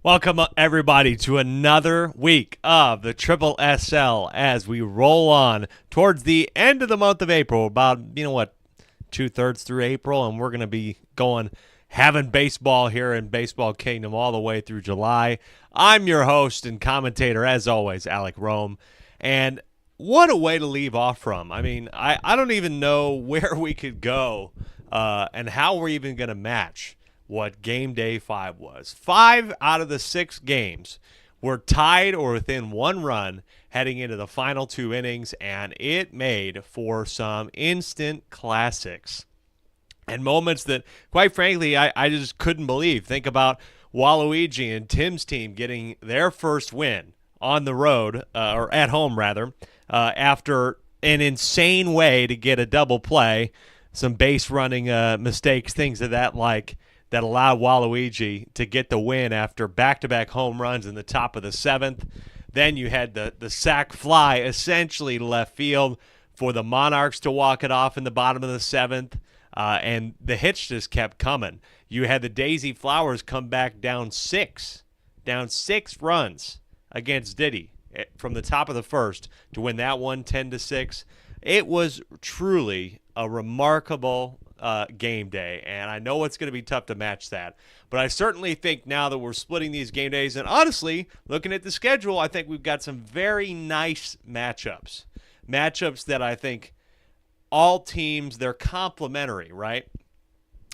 Welcome, everybody, to another week of the Triple SL as we roll on towards the end of the month of April. About, 2/3 through April, and we're going to be having baseball here in Baseball Kingdom all the way through July. I'm your host and commentator, as always, Alec Rome. And what a way to leave off from. I mean, I don't even know where we could go and how we're even going to match what game day 5 was. 5 out of the 6 games were tied or within one run heading into the final 2 innings, and it made for some instant classics and moments that, quite frankly, I just couldn't believe. Think about Waluigi and Tim's team getting their first win on the road, or at home rather, after an insane way to get a double play, some base running mistakes, things of that that allowed Waluigi to get the win after back-to-back home runs in the top of the 7th. Then you had the sac fly essentially to left field for the Monarchs to walk it off in the bottom of the 7th, and the hits just kept coming. You had the Daisy Flowers come back down 6 runs against Diddy from the top of the first to win that one 10-6. It was truly a remarkable game day, and I know it's going to be tough to match that, but I certainly think now that we're splitting these game days, and honestly, looking at the schedule, I think we've got some very nice matchups that I think all teams, they're complementary, right?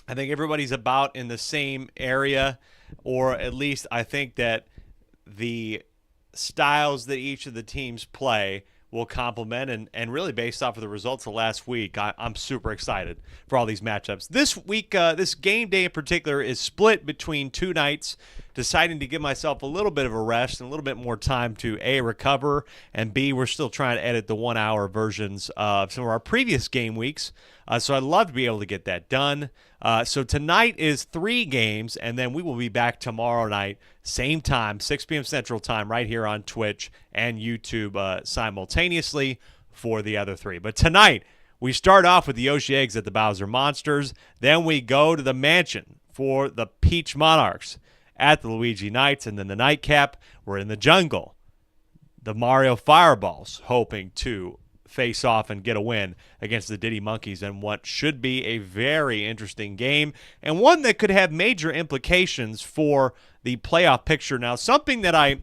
I think everybody's about in the same area, or at least I think that the styles that each of the teams play will complement, and really based off of the results of last week, I'm super excited for all these matchups. This week, this game day in particular is split between 2 nights, deciding to give myself a little bit of a rest and a little bit more time to A, recover, and B, we're still trying to edit the 1-hour versions of some of our previous game weeks, so I'd love to be able to get that done. So tonight is 3 games, and then we will be back tomorrow night, same time, 6 p.m. Central Time, right here on Twitch and YouTube simultaneously for the other 3. But tonight, we start off with the Yoshi Eggs at the Bowser Monsters. Then we go to the Mansion for the Peach Monarchs at the Luigi Knights. And then the nightcap, we're in the jungle. The Mario Fireballs hoping to face off and get a win against the Diddy Monkeys in what should be a very interesting game, and one that could have major implications for the playoff picture. Now, something that I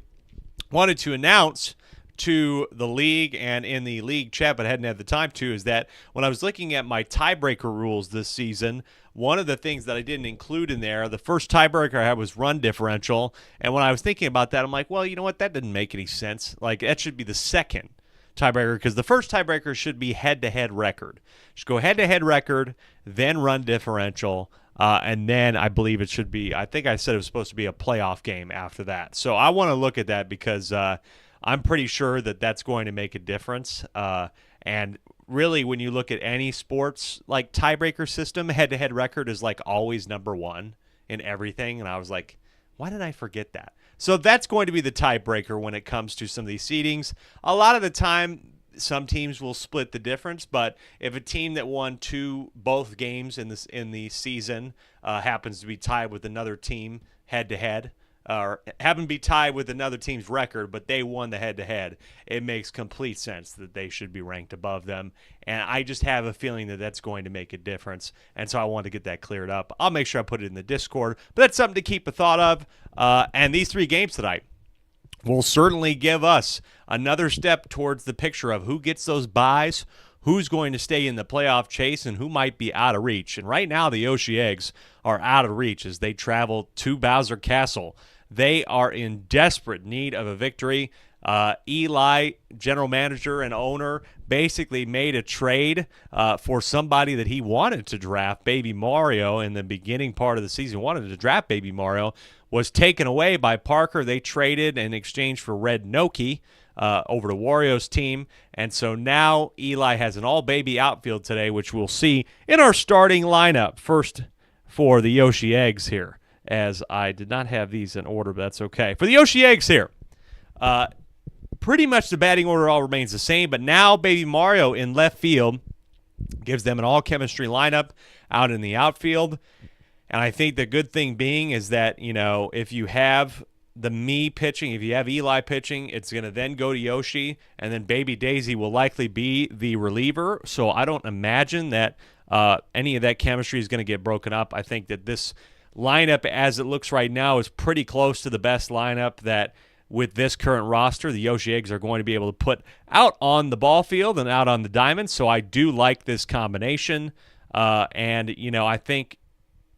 wanted to announce to the league and in the league chat, but hadn't had the time to, is that when I was looking at my tiebreaker rules this season, one of the things that I didn't include in there, the first tiebreaker I had was run differential, and when I was thinking about that, I'm like, well, you know what, that didn't make any sense. Like, that should be the second tiebreaker, because the first tiebreaker should be head-to-head record. Just go head-to-head record, then run differential, and then I believe it should be, I think I said it was supposed to be a playoff game after that. So I want to look at that because I'm pretty sure that that's going to make a difference. And really, when you look at any sports like tiebreaker system, head-to-head record is like always number 1 in everything. And I was like, why did I forget that? So that's going to be the tiebreaker when it comes to some of these seedings. A lot of the time, some teams will split the difference, but if a team that won both games in the season happens to be tied with another team head-to-head, or happen to be tied with another team's record, but they won the head-to-head, it makes complete sense that they should be ranked above them. And I just have a feeling that that's going to make a difference, and so I want to get that cleared up. I'll make sure I put it in the Discord, but that's something to keep a thought of. And these 3 games tonight will certainly give us another step towards the picture of who gets those buys, who's going to stay in the playoff chase, and who might be out of reach. And right now, the Yoshi Eggs are out of reach as they travel to Bowser Castle. They are in desperate need of a victory. Eli, general manager and owner, basically made a trade for somebody that he wanted to draft, Baby Mario, in the beginning part of the season. Wanted to draft Baby Mario, was taken away by Parker. They traded in exchange for Red Noki over to Wario's team. And so now Eli has an all-baby outfield today, which we'll see in our starting lineup. First for the Yoshi Eggs here, as I did not have these in order, but that's okay. For the Yoshi Eggs here, pretty much the batting order all remains the same, but now Baby Mario in left field gives them an all-chemistry lineup out in the outfield. And I think the good thing being is that, you know, if you have the me pitching, if you have Eli pitching, it's going to then go to Yoshi, and then Baby Daisy will likely be the reliever. So I don't imagine that any of that chemistry is going to get broken up. I think that this lineup, as it looks right now, is pretty close to the best lineup that with this current roster, the Yoshi Eggs are going to be able to put out on the ball field and out on the diamond. So I do like this combination. And, I think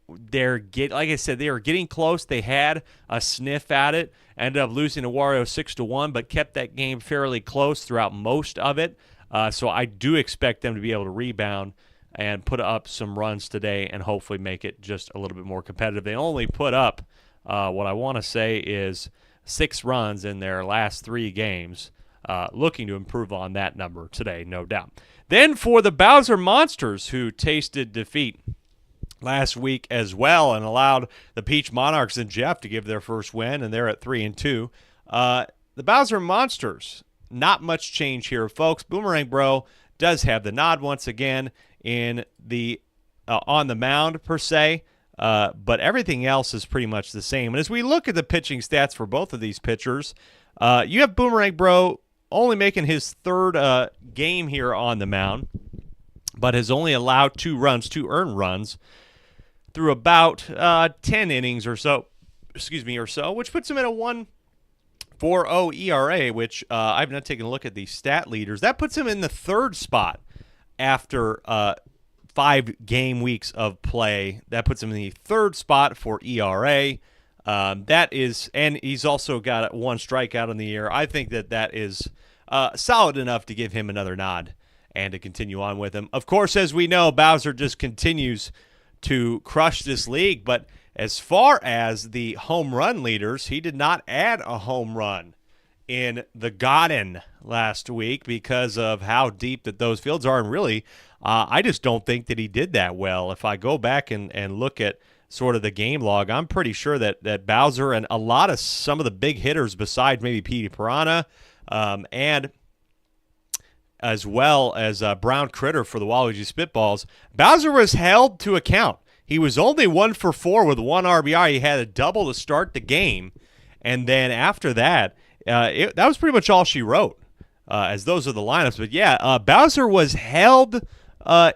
like I said, they are getting close. They had a sniff at it, ended up losing to Wario 6-1, but kept that game fairly close throughout most of it. So I do expect them to be able to rebound and put up some runs today and hopefully make it just a little bit more competitive. They only put up what I want to say is 6 runs in their last 3 games, looking to improve on that number today, no doubt. Then for the Bowser Monsters, who tasted defeat last week as well and allowed the Peach Monarchs and Jeff to give their first win, and they're at 3-2. The Bowser Monsters, not much change here, folks. Boomerang Bro does have the nod once again in the on the mound per se, but everything else is pretty much the same. And as we look at the pitching stats for both of these pitchers, you have Boomerang Bro only making his 3rd game here on the mound, but has only allowed 2 earned runs through about 10 innings or so, which puts him at a 1.40 ERA, which I've not taken a look at the stat leaders. That puts him in the 3rd spot after 5 game weeks of play. That puts him in the 3rd spot for ERA. And he's also got 1 strikeout in the year. I think that is solid enough to give him another nod and to continue on with him. Of course, as we know, Bowser just continues to crush this league, but as far as the home run leaders, he did not add a home run in the Garden last week because of how deep that those fields are, and really, I just don't think that he did that well. If I go back and look at sort of the game log, I'm pretty sure that Bowser and some of the big hitters besides maybe Petey Piranha and as well as Brown Critter for the Waluigi Spitballs, Bowser was held to account. He was only 1 for 4 with 1 RBI. He had a double to start the game, and then after that, that was pretty much all she wrote, as those are the lineups. But yeah, Bowser was held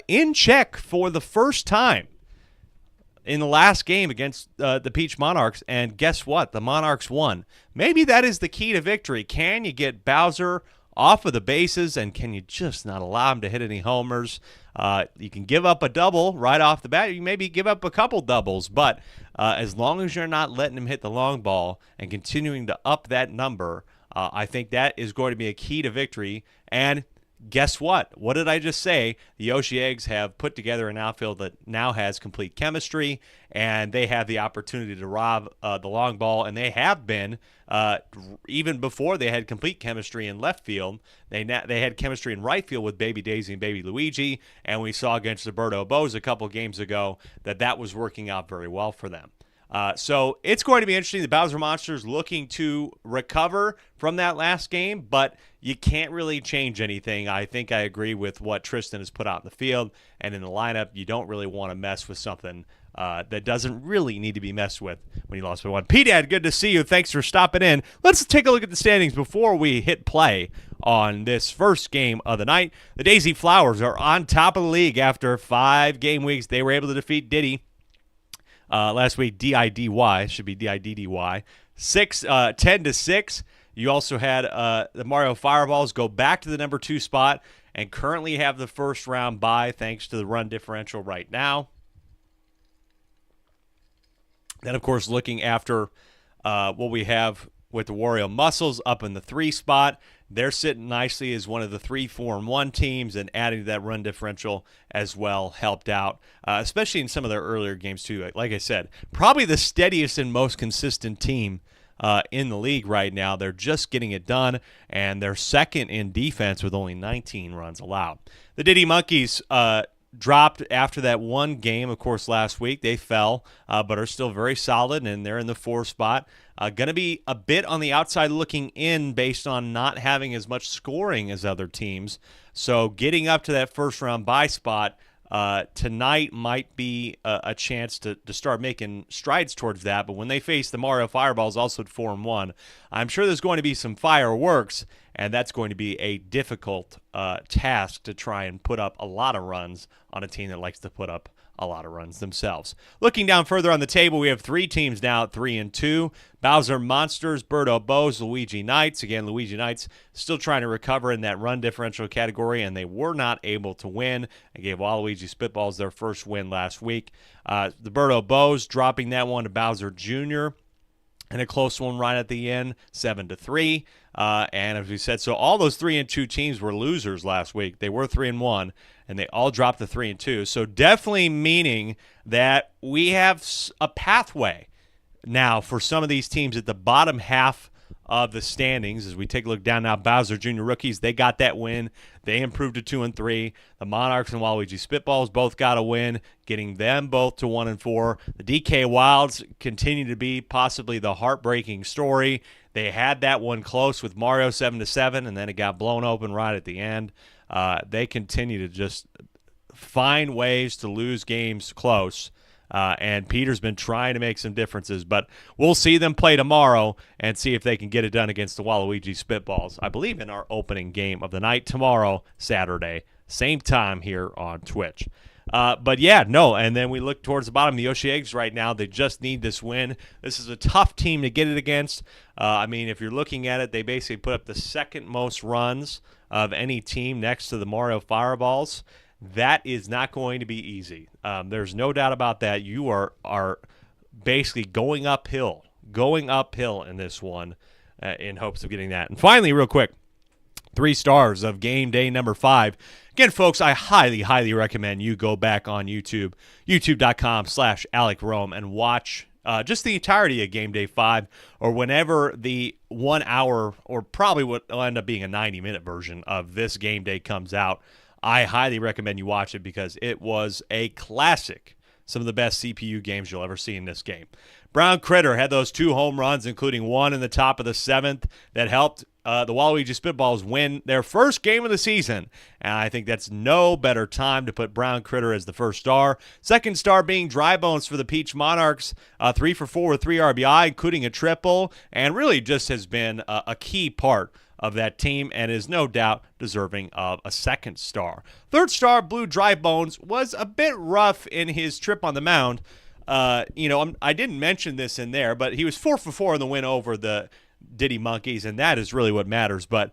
in check for the first time in the last game against the Peach Monarchs, and guess what? The Monarchs won. Maybe that is the key to victory. Can you get Bowser off of the bases, and can you just not allow him to hit any homers? You can give up a double right off the bat. You maybe give up a couple doubles, but as long as you're not letting him hit the long ball and continuing to up that number, I think that is going to be a key to victory. And guess what? What did I just say? The Yoshi Eggs have put together an outfield that now has complete chemistry, and they have the opportunity to rob the long ball, and they have been even before they had complete chemistry in left field. They had chemistry in right field with Baby Daisy and Baby Luigi, and we saw against Roberto Bose a couple games ago that was working out very well for them. So it's going to be interesting. The Bowser Monsters looking to recover from that last game, but you can't really change anything. I think I agree with what Tristan has put out in the field, and in the lineup, you don't really want to mess with something that doesn't really need to be messed with when you lost by 1. P-Dad, good to see you. Thanks for stopping in. Let's take a look at the standings before we hit play on this first game of the night. The Daisy Flowers are on top of the league after 5 game weeks. They were able to defeat Diddy last week, D-I-D-Y, should be D-I-D-D-Y, 10-6. You also had the Mario Fireballs go back to the number 2 spot and currently have the first round bye thanks to the run differential right now. Then, of course, looking after what we have with the Wario Muscles up in the 3 spot. They're sitting nicely as one of the 3, 4, and 1 teams, and adding to that run differential as well helped out, especially in some of their earlier games too. Like I said, probably the steadiest and most consistent team in the league right now. They're just getting it done, and they're second in defense with only 19 runs allowed. The Diddy Monkeys dropped after that 1 game, of course, last week. They fell, but are still very solid, and they're in the 4 spot. Going to be a bit on the outside looking in based on not having as much scoring as other teams. So getting up to that first round bye spot Tonight might be a chance to start making strides towards that, but when they face the Mario Fireballs, also at 4-1, I'm sure there's going to be some fireworks, and that's going to be a difficult task to try and put up a lot of runs on a team that likes to put up a lot of runs themselves. Looking down further on the table, we have three teams now at 3-2. Bowser Monsters, Birdo Bows, Luigi Knights. Again, Luigi Knights still trying to recover in that run differential category, and they were not able to win. They gave Waluigi Spitballs their first win last week. The Birdo Bows dropping that one to Bowser Jr., and a close one right at the end, 7-3. And as we said, so all those 3-2 teams were losers last week. They were 3-1, and they all dropped to 3-2. So definitely meaning that we have a pathway now for some of these teams at the bottom half of the standings. As we take a look down now, Bowser Jr. rookies, they got that win. They improved to 2-3. The Monarchs and Waluigi Spitballs both got a win, getting them both to 1-4. The DK Wilds continue to be possibly the heartbreaking story. They had that one close with Mario 7-7, and then it got blown open right at the end. They continue to just find ways to lose games close. And Peter's been trying to make some differences, but we'll see them play tomorrow and see if they can get it done against the Waluigi Spitballs. I believe in our opening game of the night tomorrow, Saturday, same time here on Twitch. But yeah, no, and then we look towards the bottom. The Yoshi Eggs right now, they just need this win. This is a tough team to get it against. I mean, if you're looking at it, they basically put up the second most runs of any team next to the Mario Fireballs. That is not going to be easy. There's no doubt about that. You are basically going uphill in this one in hopes of getting that. And finally, real quick, 3 stars of game day number 5. Again, folks, I highly, highly recommend you go back on YouTube, youtube.com/AlecRome, and watch just the entirety of game day 5, or whenever the 1 hour, or probably what will end up being a 90-minute version of this game day comes out. I highly recommend you watch it because it was a classic. Some of the best CPU games you'll ever see in this game. Brown Critter had those 2 home runs, including one in the top of the 7th, that helped the Waluigi Spitballs win their first game of the season. And I think that's no better time to put Brown Critter as the first star. Second star being Dry Bones for the Peach Monarchs, 3 for 4 with 3 RBI, including a triple, and really just has been a key part of that team and is no doubt deserving of a second star. Third star, Blue Dry Bones, was a bit rough in his trip on the mound. I didn't mention this in there, but he was 4 for 4 in the win over the Diddy Monkeys, and that is really what matters. But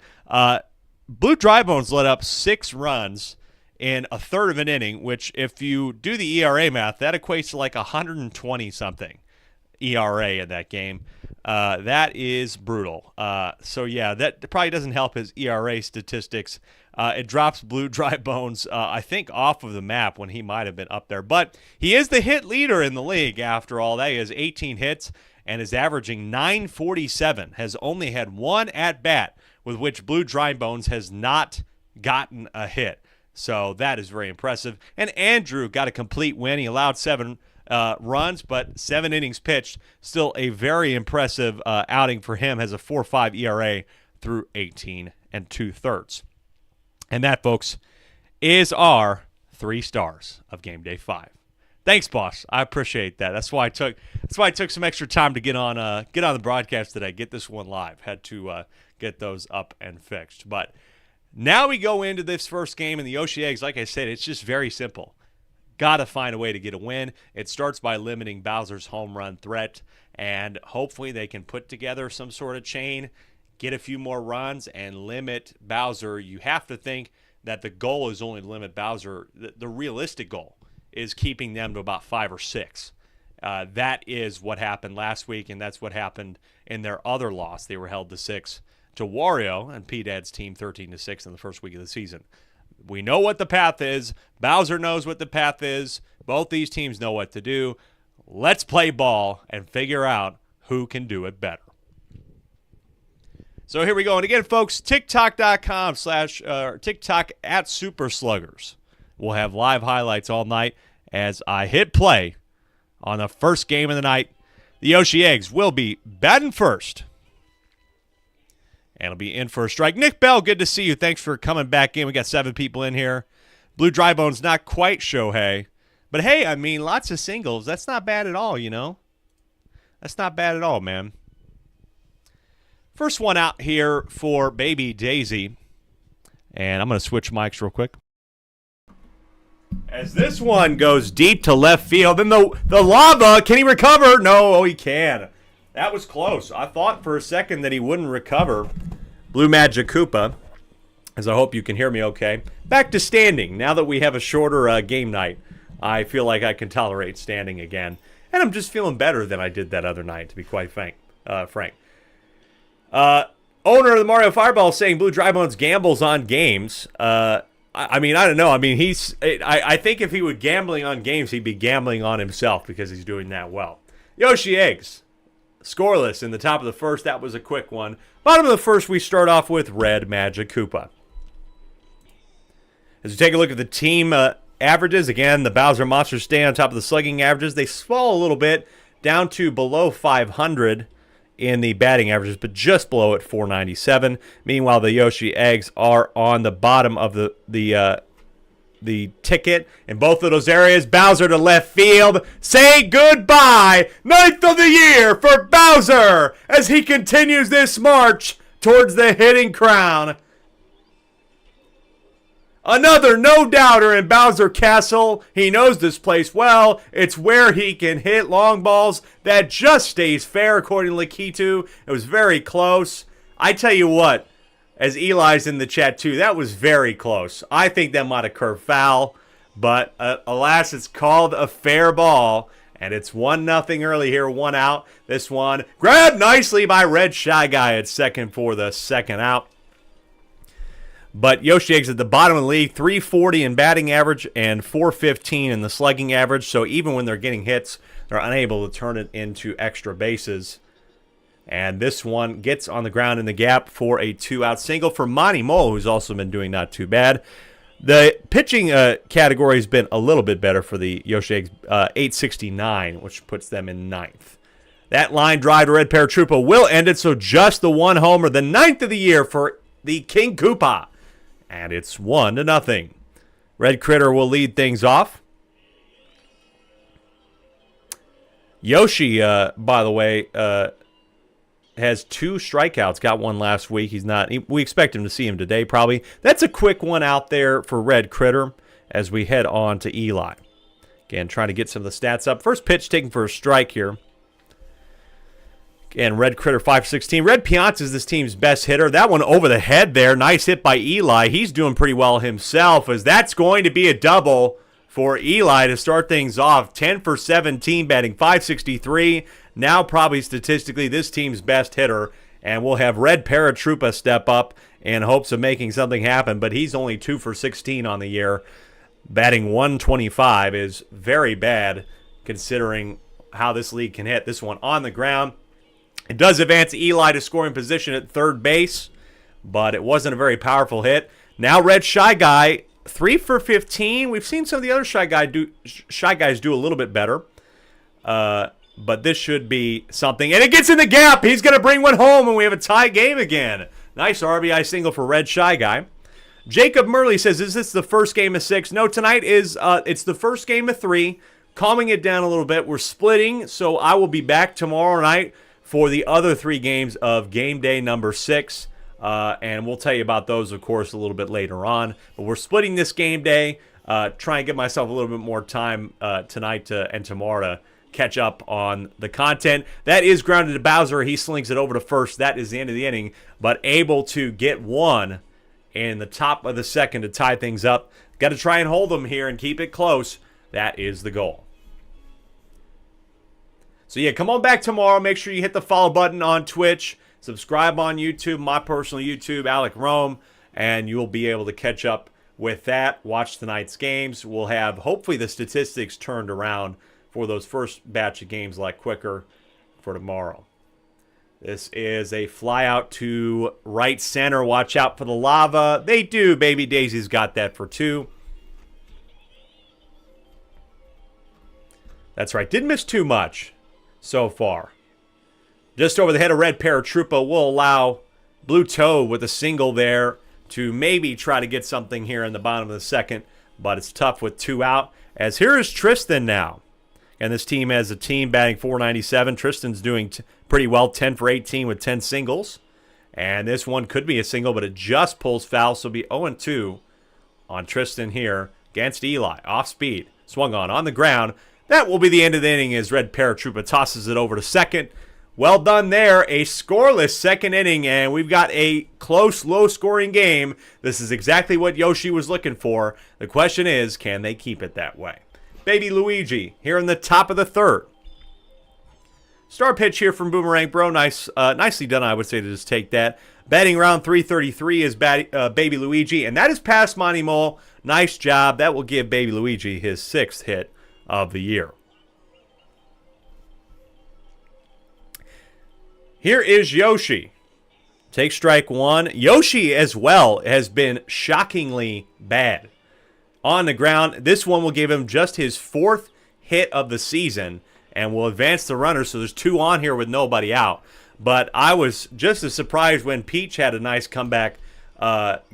Blue Dry Bones let up 6 runs in a third of an inning, which if you do the ERA math, that equates to like 120-something ERA in that game. That is brutal. So, yeah, that probably doesn't help his ERA statistics. It drops Blue Dry Bones, I think, off of the map when he might have been up there. But he is the hit leader in the league, after all. That is 18 hits and is averaging .947, has only had 1 at-bat with which Blue Dry Bones has not gotten a hit. So that is very impressive. And Andrew got a complete win. He allowed 7 runs, but 7 innings pitched. Still a very impressive outing for him. Has a 4.5 ERA through 18 2/3. And that, folks, is our 3 stars of game day 5. Thanks, boss. I appreciate that. That's why I took some extra time to get on the broadcast today. Get this one live. Had to get those up and fixed. But now we go into this first game in the Yoshi Eggs. Like I said, it's just very simple. Got to find a way to get a win. It starts by limiting Bowser's home run threat, and hopefully they can put together some sort of chain, get a few more runs, and limit Bowser. You have to think that the goal is only to limit Bowser. The realistic goal is keeping them to about 5 or 6. That is what happened last week, and that's what happened in their other loss. They were held to 6 to Wario and P-Dad's team, 13-6 in the first week of the season. We know what the path is. Bowser knows what the path is. Both these teams know what to do. Let's play ball and figure out who can do it better. So here we go. And again, folks, TikTok.com/ TikTok at Super Sluggers. We'll have live highlights all night as I hit play on the first game of the night. The Yoshi Eggs will be batting first. And it'll be in for a strike. Nick Bell, good to see you. Thanks for coming back in. We got 7 people in here. Blue Dry Bones not quite Shohei. But hey, I mean, lots of singles. That's not bad at all, you know? That's not bad at all, man. First one out here for Baby Daisy. And I'm going to switch mics real quick. As this one goes deep to left field. And the lava, can he recover? No, oh, he can. That was close. I thought for a second that he wouldn't recover. Blue Magic Koopa, as I hope you can hear me okay. Back to standing. Now that we have a shorter game night, I feel like I can tolerate standing again. And I'm just feeling better than I did that other night, to be quite frank. Owner of the Mario Fireball saying Blue Dry Bones gambles on games. I mean, I don't know. I mean, I think if he were gambling on games, he'd be gambling on himself because he's doing that well. Yoshi Eggs, scoreless in the top of the first. That was a quick one. Bottom of the first, we start off with Red Magic Koopa. As we take a look at the team averages, again, the Bowser Monsters stay on top of the slugging averages. They fall a little bit down to below 500 in the batting averages, but just below at 497. Meanwhile, the Yoshi Eggs are on the bottom of the ticket in both of those areas. Bowser to left field. Say goodbye. 9th of the year for Bowser as he continues this march towards the hitting crown. Another no-doubter in Bowser Castle. He knows this place well. It's where he can hit long balls. That just stays fair, according to Lakitu. It was very close. I tell you what, as Eli's in the chat too, that was very close. I think that might have curved foul, but alas, it's called a fair ball, and it's 1-0 early here, 1 out. This one grabbed nicely by Red Shy Guy at second for the second out. But Yoshi Eggs at the bottom of the league, 340 in batting average and 415 in the slugging average. So even when they're getting hits, they're unable to turn it into extra bases. And this one gets on the ground in the gap for a 2-out single for Monty Mole, who's also been doing not too bad. The pitching category has been a little bit better for the Yoshi Eggs, 869, which puts them in 9th. That line drive to Red Paratroopa will end it, so just the one homer, the 9th of the year for the King Koopa. And it's 1-0. Red Critter will lead things off. Yoshi, by the way, has 2 strikeouts. Got one last week. We expect him to see him today, probably. That's a quick one out there for Red Critter as we head on to Eli. Again, trying to get some of the stats up. First pitch taken for a strike here. And Red Critter 516. Red Piance is this team's best hitter. That one over the head there. Nice hit by Eli. He's doing pretty well himself, as that's going to be a double for Eli to start things off. 10 for 17, batting 563. Now probably statistically this team's best hitter. And we'll have Red Paratroopa step up in hopes of making something happen. But he's only 2 for 16 on the year. Batting 125 is very bad considering how this league can hit. This one on the ground. It does advance Eli to scoring position at third base, but it wasn't a very powerful hit. Now Red Shy Guy, 3 for 15. We've seen some of the other Shy Guys do a little bit better, but this should be something. And it gets in the gap. He's going to bring one home, and we have a tie game again. Nice RBI single for Red Shy Guy. Jacob Murley says, is this the first game of 6? No, tonight is it's the first game of 3. Calming it down a little bit. We're splitting, so I will be back tomorrow night for the other 3 games of game day number 6. And we'll tell you about those, of course, a little bit later on. But we're splitting this game day. Try and give myself a little bit more time tonight and tomorrow to catch up on the content. That is grounded to Bowser. He slings it over to first. That is the end of the inning. But able to get one in the top of the second to tie things up. Got to try and hold them here and keep it close. That is the goal. So, yeah, come on back tomorrow. Make sure you hit the follow button on Twitch. Subscribe on YouTube, my personal YouTube, Alec Rome, and you'll be able to catch up with that. Watch tonight's games. We'll have, hopefully, the statistics turned around for those first batch of games like quicker for tomorrow. This is a fly out to right center. Watch out for the lava. They do. Baby Daisy's got that for 2. That's right. Didn't miss too much so far. Just over the head of Red Paratroopa will allow Blue Toad with a single there to maybe try to get something here in the bottom of the second. but it's tough with 2 out. As here is Tristan now. And this team has a team batting .497. Tristan's doing pretty well, 10 for 18 with 10 singles. And this one could be a single, but it just pulls foul, so it'll be 0-2 on Tristan here against Eli. Off speed, swung on the ground. That will be the end of the inning as Red Paratroopa tosses it over to second. Well done there. A scoreless second inning, and we've got a close, low-scoring game. This is exactly what Yoshi was looking for. The question is, can they keep it that way? Baby Luigi here in the top of the third. Star pitch here from Boomerang Bro. Nicely done, I would say, to just take that. Batting around .333 is Baby Luigi, and that is past Monty Mole. Nice job. That will give Baby Luigi his 6th hit of the year. Here is Yoshi. Take strike 1. Yoshi as well has been shockingly bad on the ground. This one will give him just his 4th hit of the season and will advance the runner, so there's 2 on here with nobody out. But I was just as surprised when Peach had a nice comeback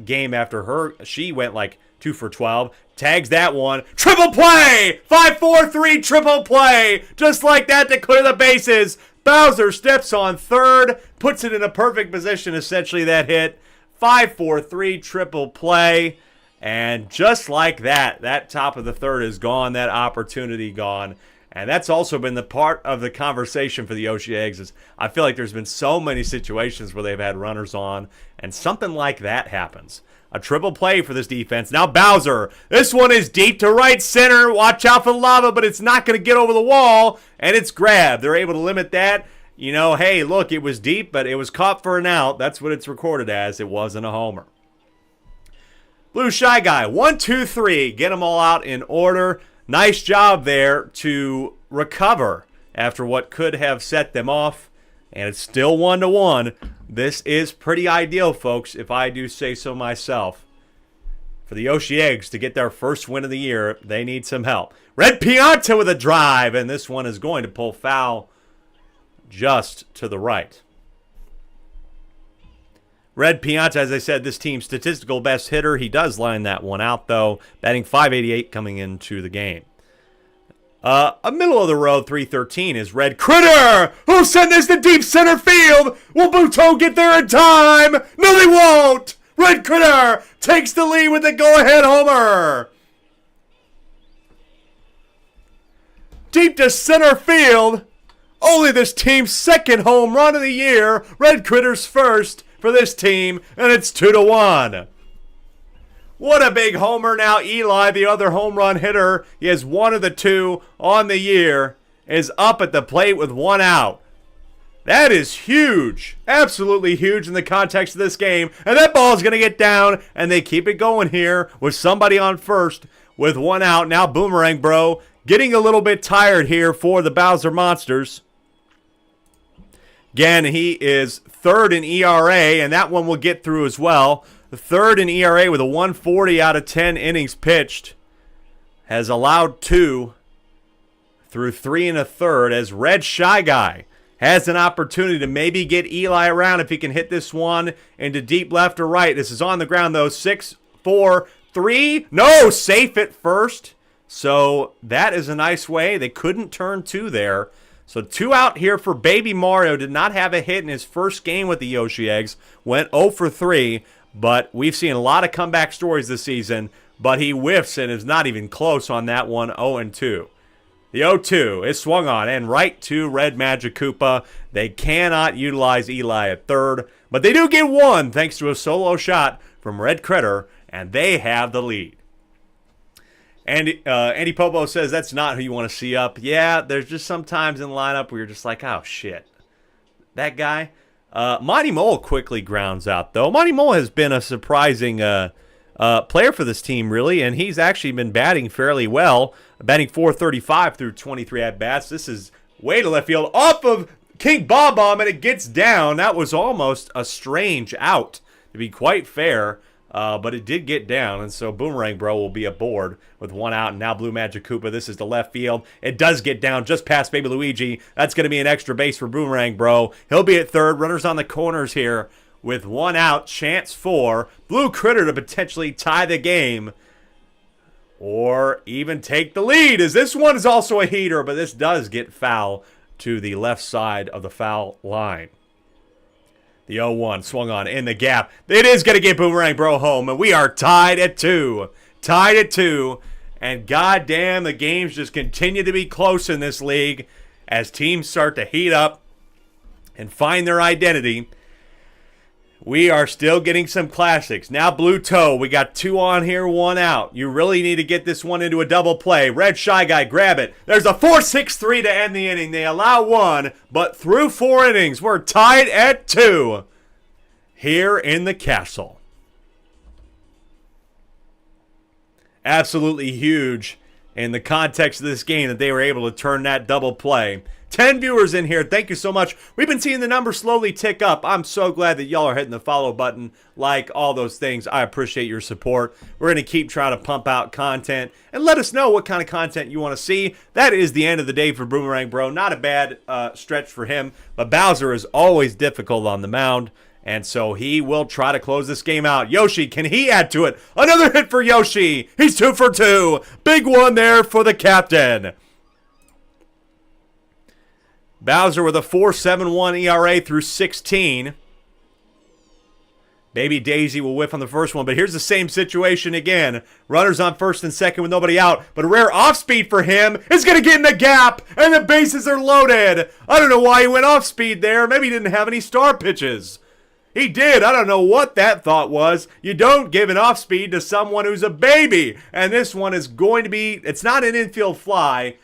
game after her. She went like 2 for 12. Tags that one. Triple play! 5-4-3 triple play! Just like that to clear the bases. Bowser steps on third, puts it in a perfect position, essentially that hit. 5-4-3 triple play. And just like that, that top of the third is gone, that opportunity gone. And that's also been the part of the conversation for the Yoshi Eggs is I feel like there's been so many situations where they've had runners on, and something like that happens. A triple play for this defense. Now Bowser, this one is deep to right center. Watch out for the lava, but it's not going to get over the wall, and it's grabbed. They're able to limit that. You know, hey, look, it was deep, but it was caught for an out. That's what it's recorded as. It wasn't a homer. Blue Shy Guy, 1, 2, 3. Get them all out in order. Nice job there to recover after what could have set them off. And it's still 1-1. This is pretty ideal, folks, if I do say so myself. For the Yoshi Eggs to get their first win of the year, they need some help. Red Pianta with a drive, and this one is going to pull foul just to the right. Red Pianta, as I said, this team's statistical best hitter. He does line that one out, though, batting .588 coming into the game. A middle-of-the-road 313 is Red Critter, who'll send this to deep center field. Will Buto get there in time? No, they won't. Red Critter takes the lead with the go-ahead homer. Deep to center field. Only this team's 2nd home run of the year. Red Critter's first for this team, and it's 2-1. What a big homer. Now Eli, the other home run hitter, he has 1 of the 2 on the year, is up at the plate with 1 out. That is huge. Absolutely huge in the context of this game. And that ball is going to get down, and they keep it going here with somebody on first with 1 out. Now Boomerang Bro getting a little bit tired here for the Bowser Monsters. Again, he is 3rd in ERA, and that one will get through as well. The 3rd in ERA with a 140 out of 10 innings pitched. Has allowed 2 through 3 1/3 as Red Shy Guy has an opportunity to maybe get Eli around if he can hit this one into deep left or right. This is on the ground, though. 6, 4, 3. No, safe at first. So that is a nice way. They couldn't turn 2 there. So 2 out here for Baby Mario. Did not have a hit in his first game with the Yoshi Eggs. Went 0 for 3. But we've seen a lot of comeback stories this season. But he whiffs and is not even close on that one. 0-2. The 0-2 is swung on and right to Red Magic Koopa. They cannot utilize Eli at third. But they do get 1 thanks to a solo shot from Red Critter. And they have the lead. And Andy Popo says that's not who you want to see up. Yeah, there's just some times in the lineup where you're just like, oh, shit. That guy. Monty Mole quickly grounds out, though. Monty Mole has been a surprising player for this team, really, and he's actually been batting fairly well, batting .435 through 23 at-bats. This is way to left field off of King Bomb Bomb, and it gets down. That was almost a strange out, to be quite fair. But it did get down, and so Boomerang Bro will be aboard with 1 out, and now Blue Magic Koopa. This is the left field. It does get down just past Baby Luigi. That's going to be an extra base for Boomerang Bro. He'll be at third. Runners on the corners here with 1 out. Chance for Blue Critter to potentially tie the game or even take the lead, as this one is also a heater, but this does get foul to the left side of the foul line. The 0-1 swung on in the gap. It is going to get Boomerang Bro home, and we are tied at 2. Tied at 2, and goddamn, the games just continue to be close in this league as teams start to heat up and find their identity. We are still getting some classics. Now Blue Toe, we got 2 on here, 1 out. You really need to get this one into a double play. Red Shy Guy, grab it. There's a 4-6-3 to end the inning. They allow 1, but through 4 innings, we're tied at 2 here in the castle. Absolutely huge in the context of this game that they were able to turn that double play. 10 viewers in here. Thank you so much. We've been seeing the numbers slowly tick up. I'm so glad that y'all are hitting the follow button, like, all those things. I appreciate your support. We're going to keep trying to pump out content and let us know what kind of content you want to see. That is the end of the day for Boomerang Bro. Not a bad stretch for him, but Bowser is always difficult on the mound, and so he will try to close this game out. Yoshi, can he add to it? Another hit for Yoshi. He's 2 for 2. Big one there for the captain. Bowser with a 4.71 ERA through 16. Baby Daisy will whiff on the first one, but here's the same situation again. Runners on first and second with nobody out, but a rare off-speed for him is going to get in the gap, and the bases are loaded. I don't know why he went off-speed there. Maybe he didn't have any star pitches. He did. I don't know what that thought was. You don't give an off-speed to someone who's a baby, and this one is going to be, it's not an infield fly.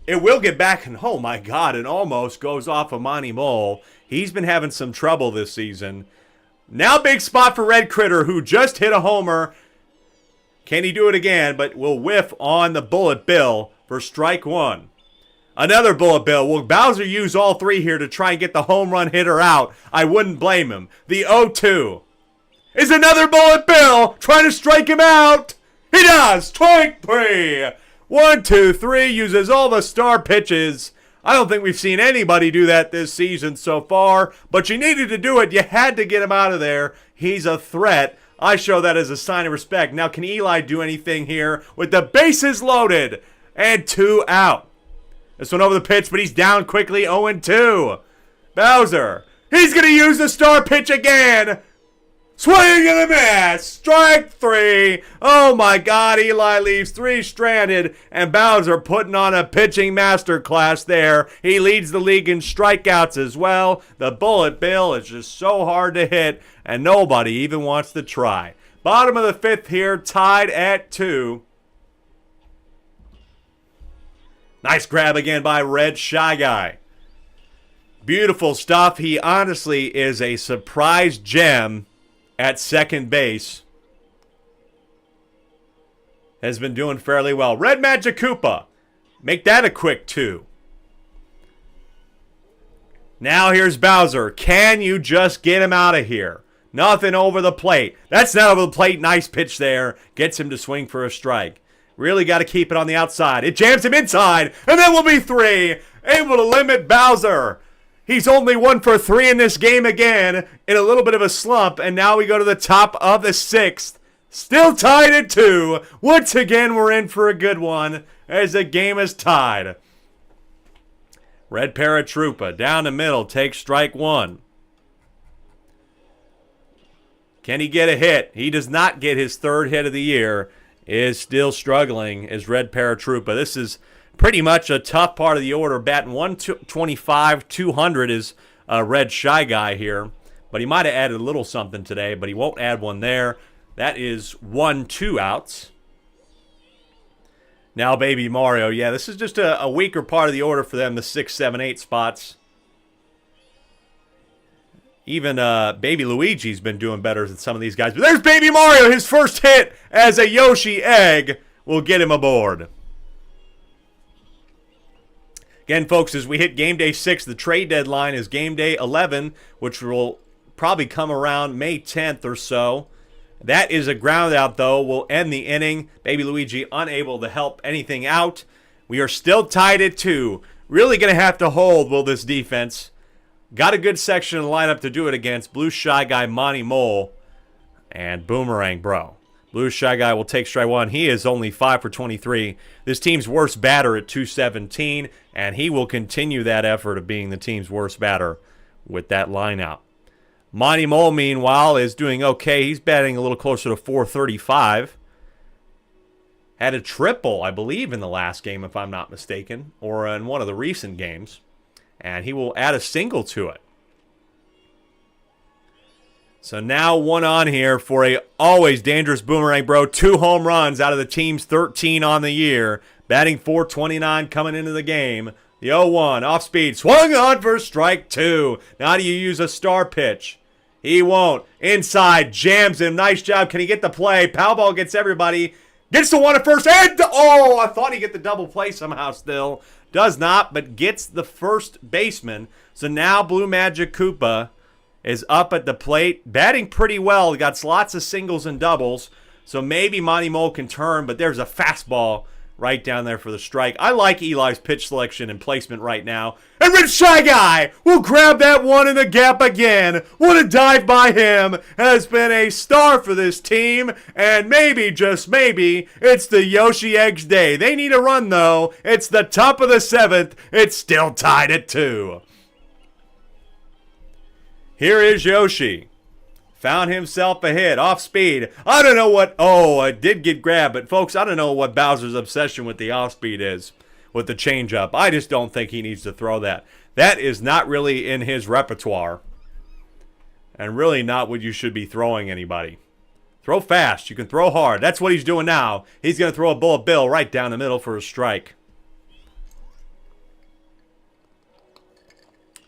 It will get back, and oh my God, it almost goes off of Monty Mole. He's been having some trouble this season. Now big spot for Red Critter, who just hit a homer. Can he do it again? But will whiff on the bullet bill for strike 1. Another bullet bill. Will Bowser use all 3 here to try and get the home run hitter out? I wouldn't blame him. The 0-2 is another bullet bill, trying to strike him out. He does. Strike 3. 1, 2, 3, uses all the star pitches. I don't think we've seen anybody do that this season so far, but you needed to do it. You had to get him out of there. He's a threat. I show that as a sign of respect. Now, can Eli do anything here with the bases loaded and 2 out? This one over the pitch, but he's down quickly, 0-2. Bowser, he's going to use the star pitch again. Swing and a miss. Strike 3. Oh my God, Eli leaves 3 stranded, and Bowser putting on a pitching masterclass there. He leads the league in strikeouts as well. The bullet bill is just so hard to hit, and nobody even wants to try. Bottom of the 5th here, tied at 2. Nice grab again by Red Shy Guy. Beautiful stuff. He honestly is a surprise gem at second base. Has been doing fairly well. Red Magic Koopa. Make that a quick 2. Now here's Bowser. Can you just get him out of here? Nothing over the plate. That's not over the plate. Nice pitch there. Gets him to swing for a strike. Really got to keep it on the outside. It jams him inside. And then will be 3. Able to limit Bowser. He's only 1 for 3 in this game again, in a little bit of a slump, and now we go to the top of the 6th. Still tied at 2. Once again, we're in for a good one as the game is tied. Red Paratroopa down the middle takes strike 1. Can he get a hit? He does not get his 3rd hit of the year. Is still struggling as Red Paratroopa. This is pretty much a tough part of the order. Batting 125, 200 is Red Shy Guy here. But he might have added a little something today, but he won't add one there. That is 1, 2 outs. Now Baby Mario. Yeah, this is just a weaker part of the order for them, the 6, 7, 8 spots. Even Baby Luigi's been doing better than some of these guys. But there's Baby Mario. His first hit as a Yoshi egg will get him aboard. Again, folks, as we hit game day 6, the trade deadline is game day 11, which will probably come around May 10th or so. That is a ground out, though. Will end the inning. Baby Luigi unable to help anything out. We are still tied at 2. Really going to have to hold, will this defense. Got a good section of the lineup to do it against. Blue Shy Guy, Monty Mole, and Boomerang Bro. Blue Shy Guy will take strike one. He is only 5 for 23. This team's worst batter at 217, and he will continue that effort of being the team's worst batter with that lineup. Monty Mole, meanwhile, is doing okay. He's batting a little closer to 435. Had a triple, I believe, in the last game, if I'm not mistaken, or in one of the recent games. And he will add a single to it. So now one on here for a always dangerous Boomerang Bro. 2 home runs out of the team's 13 on the year. Batting 429 coming into the game. The 0-1 off speed. Swung on for strike 2. Now do you use a star pitch? He won't. Inside. Jams him. Nice job. Can he get the play? Powerball gets everybody. Gets the one at first. And I thought he'd get the double play somehow still. Does not, but gets the first baseman. So now Blue Magic Koopa is up at the plate, batting pretty well. He got lots of singles and doubles, so maybe Monty Mole can turn, but there's a fastball right down there for the strike. I like Eli's pitch selection and placement right now. And Red Shy Guy will grab that one in the gap again. What a dive by him. Has been a star for this team, and maybe, just maybe, it's the Yoshi Eggs day. They need a run, though. It's the top of the 7th. It's still tied at 2. Here is Yoshi. Found himself a hit. Off speed. I don't know what... I did get grabbed. But, folks, I don't know what Bowser's obsession with the off speed is. With the changeup. I just don't think he needs to throw that. That is not really in his repertoire. And really not what you should be throwing anybody. Throw fast. You can throw hard. That's what he's doing now. He's going to throw a bullet bill right down the middle for a strike.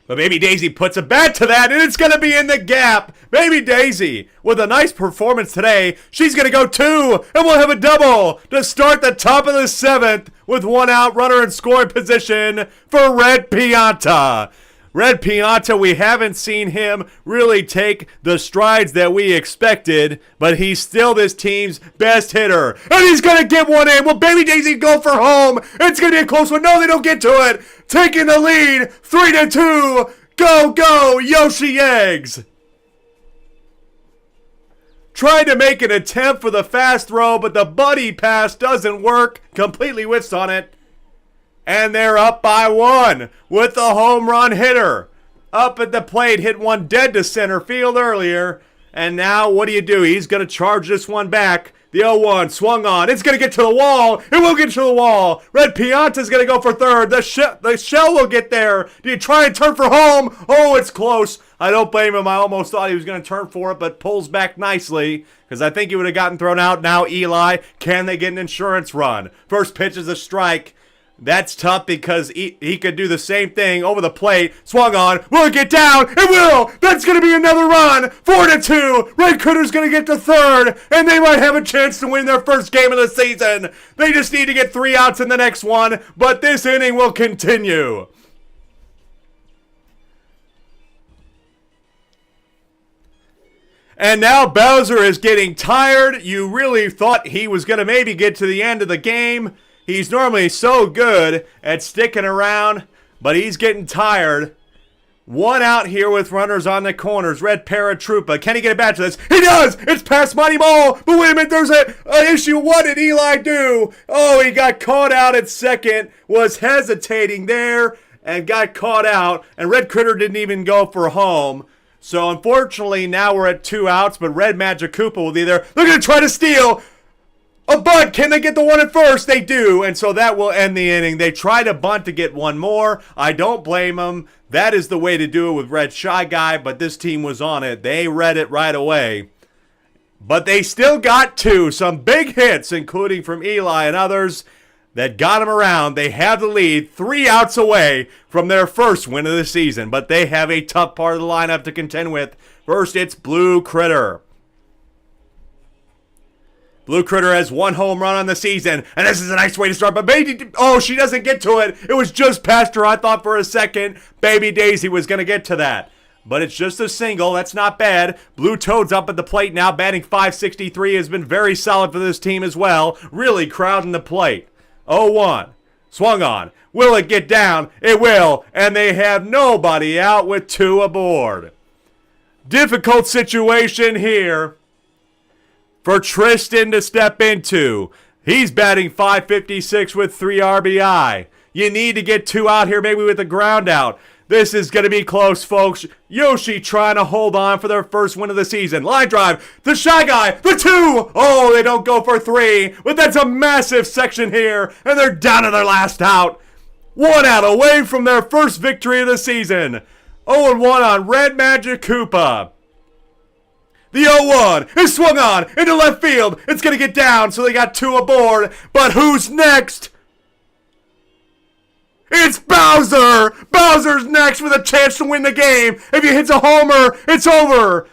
But Baby Daisy puts a bat to that, and it's going to be in the gap. Baby Daisy, with a nice performance today, she's going to go 2, and we'll have a double to start the top of the 7th with 1 out, runner in scoring position for Red Pianta. Red Pianta, we haven't seen him really take the strides that we expected, but he's still this team's best hitter. And he's going to get one in. Will Baby Daisy go for home? It's going to be a close one. No, they don't get to it. Taking the lead, 3-2. Go, go, Yoshi Eggs. Tried to make an attempt for the fast throw, but the buddy pass doesn't work. Completely whiffs on it. And they're up by 1 with the home run hitter. Up at the plate, hit one dead to center field earlier. And now what do? He's going to charge this one back. The 0-1 swung on. It's going to get to the wall. It will get to the wall. Red Pianta's going to go for third. The shell will get there. Do you try and turn for home? Oh, it's close. I don't blame him. I almost thought he was going to turn for it, but pulls back nicely because I think he would have gotten thrown out. Now Eli, can they get an insurance run? First pitch is a strike. That's tough because he could do the same thing over the plate. Swung on. Will it get down? It will. That's going to be another run. 4-2. Red Critter's going to get to third, and they might have a chance to win their first game of the season. They just need to get 3 outs in the next one, but this inning will continue. And now Bowser is getting tired. You really thought he was going to maybe get to the end of the game. He's normally so good at sticking around, but he's getting tired. 1 out here with runners on the corners. Red Paratroopa. Can he get it back to this? He does! It's past Monty Mole! But wait a minute, there's an issue. What did Eli do? Oh, he got caught out at second. Was hesitating there and got caught out. And Red Critter didn't even go for home. So unfortunately, now we're at 2 outs, but Red Magic Koopa will be there. They're going to try to steal. A bunt. Can they get the one at first? They do, and so that will end the inning. They try to bunt to get one more. I don't blame them. That is the way to do it with Red Shy Guy, but this team was on it. They read it right away. But they still got 2. Some big hits, including from Eli and others, that got them around. They have the lead 3 outs away from their first win of the season, but they have a tough part of the lineup to contend with. First, it's Blue Critter. Blue Critter has 1 home run on the season, and this is a nice way to start, but she doesn't get to it. It was just past her, I thought for a second. Baby Daisy was going to get to that. But it's just a single. That's not bad. Blue Toad's up at the plate now, batting .563, has been very solid for this team as well. Really crowding the plate. 0-1. Swung on. Will it get down? It will. And they have nobody out with 2 aboard. Difficult situation here. for Tristan to step into. He's batting .556 with 3 RBI. You need to get 2 out here, maybe with a ground out. This is going to be close, folks. Yoshi trying to hold on for their first win of the season. Line drive. The Shy Guy. The 2. Oh, they don't go for 3. But that's a massive section here. And they're down to their last out. 1 out away from their first victory of the season. 0-1 on Red Magic Koopa. The 0-1 is swung on into left field. It's going to get down, so they got 2 aboard. But who's next? It's Bowser! Bowser's next with a chance to win the game. If he hits a homer, it's over.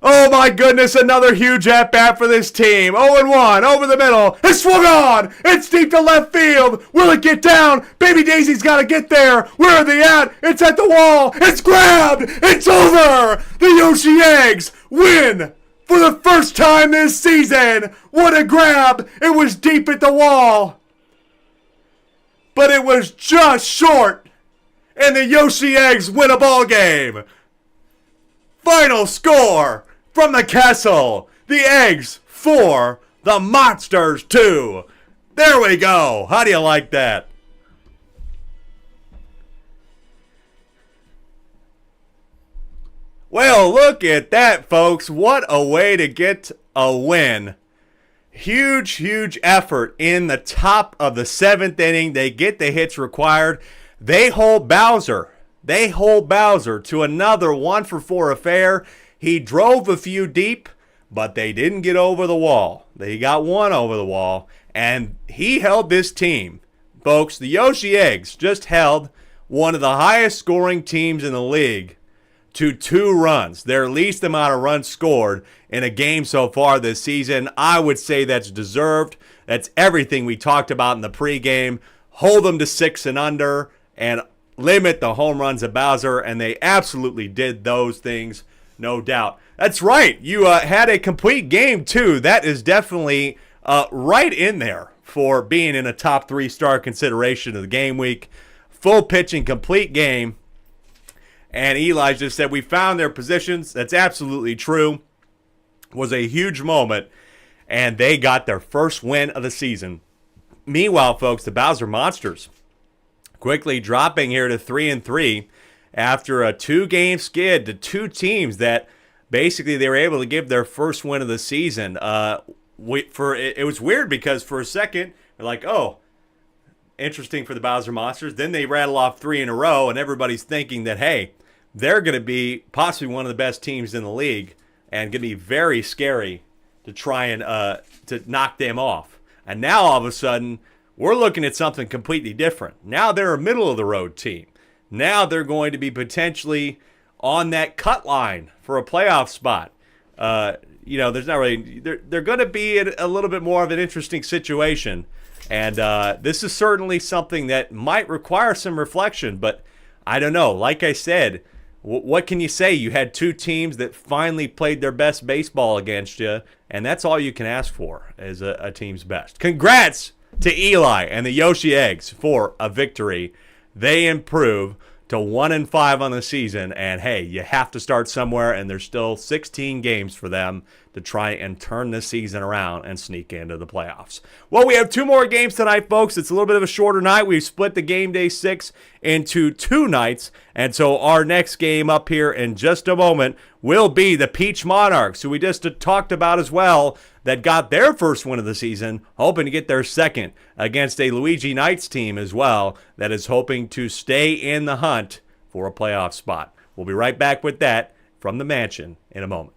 Oh my goodness, another huge at-bat for this team. 0-1, over the middle. It's swung on! It's deep to left field. Will it get down? Baby Daisy's got to get there. Where are they at? It's at the wall. It's grabbed! It's over! The Yoshi Eggs win! For the first time this season! What a grab! It was deep at the wall. But it was just short, and the Yoshi Eggs win a ball game. Final score from the castle: the Eggs 4, the Monsters 2. There we go. How do you like that? Well, look at that, folks. What a way to get a win. Huge effort in the top of the 7th inning. They get the hits required. They hold Bowser. To another 1-for-4 affair. He drove a few deep, but they didn't get over the wall. They got 1 over the wall, and he held this team. Folks, the Yoshi Eggs just held one of the highest scoring teams in the league to 2 runs, their least amount of runs scored in a game so far this season. I would say that's deserved. That's everything we talked about in the pregame. Hold them to 6 and under and limit the home runs of Bowser, and they absolutely did those things, no doubt. That's right. You had a complete game, too. That is definitely right in there for being in a top 3-star consideration of the game week. Full pitching, complete game. And Eli just said, we found their positions. That's absolutely true. It was a huge moment, and they got their first win of the season. Meanwhile, folks, the Bowser Monsters quickly dropping here to 3-3 after a 2-game skid to 2 teams that basically they were able to give their first win of the season. It was weird because for a second, they're like, oh, interesting for the Bowser Monsters. Then they rattle off 3 in a row, and everybody's thinking that, hey, they're going to be possibly one of the best teams in the league and going to be very scary to try and to knock them off. And now all of a sudden, we're looking at something completely different. Now they're a middle-of-the-road team. Now they're going to be potentially on that cut line for a playoff spot. There's not really they're going to be in a little bit more of an interesting situation. And this is certainly something that might require some reflection, but I don't know. Like I said, what can you say? You had 2 teams that finally played their best baseball against you, and that's all you can ask for as a team's best. Congrats to Eli and the Yoshi Eggs for a victory. They improve to 1-5 on the season, and hey, you have to start somewhere, and there's still 16 games for them to try and turn this season around and sneak into the playoffs. Well, we have 2 more games tonight, folks. It's a little bit of a shorter night. We've split the game day 6 into 2 nights, and so our next game up here in just a moment will be the Peach Monarchs, who we just talked about as well, that got their first win of the season, hoping to get their second against a Luigi Knights team as well that is hoping to stay in the hunt for a playoff spot. We'll be right back with that from the mansion in a moment.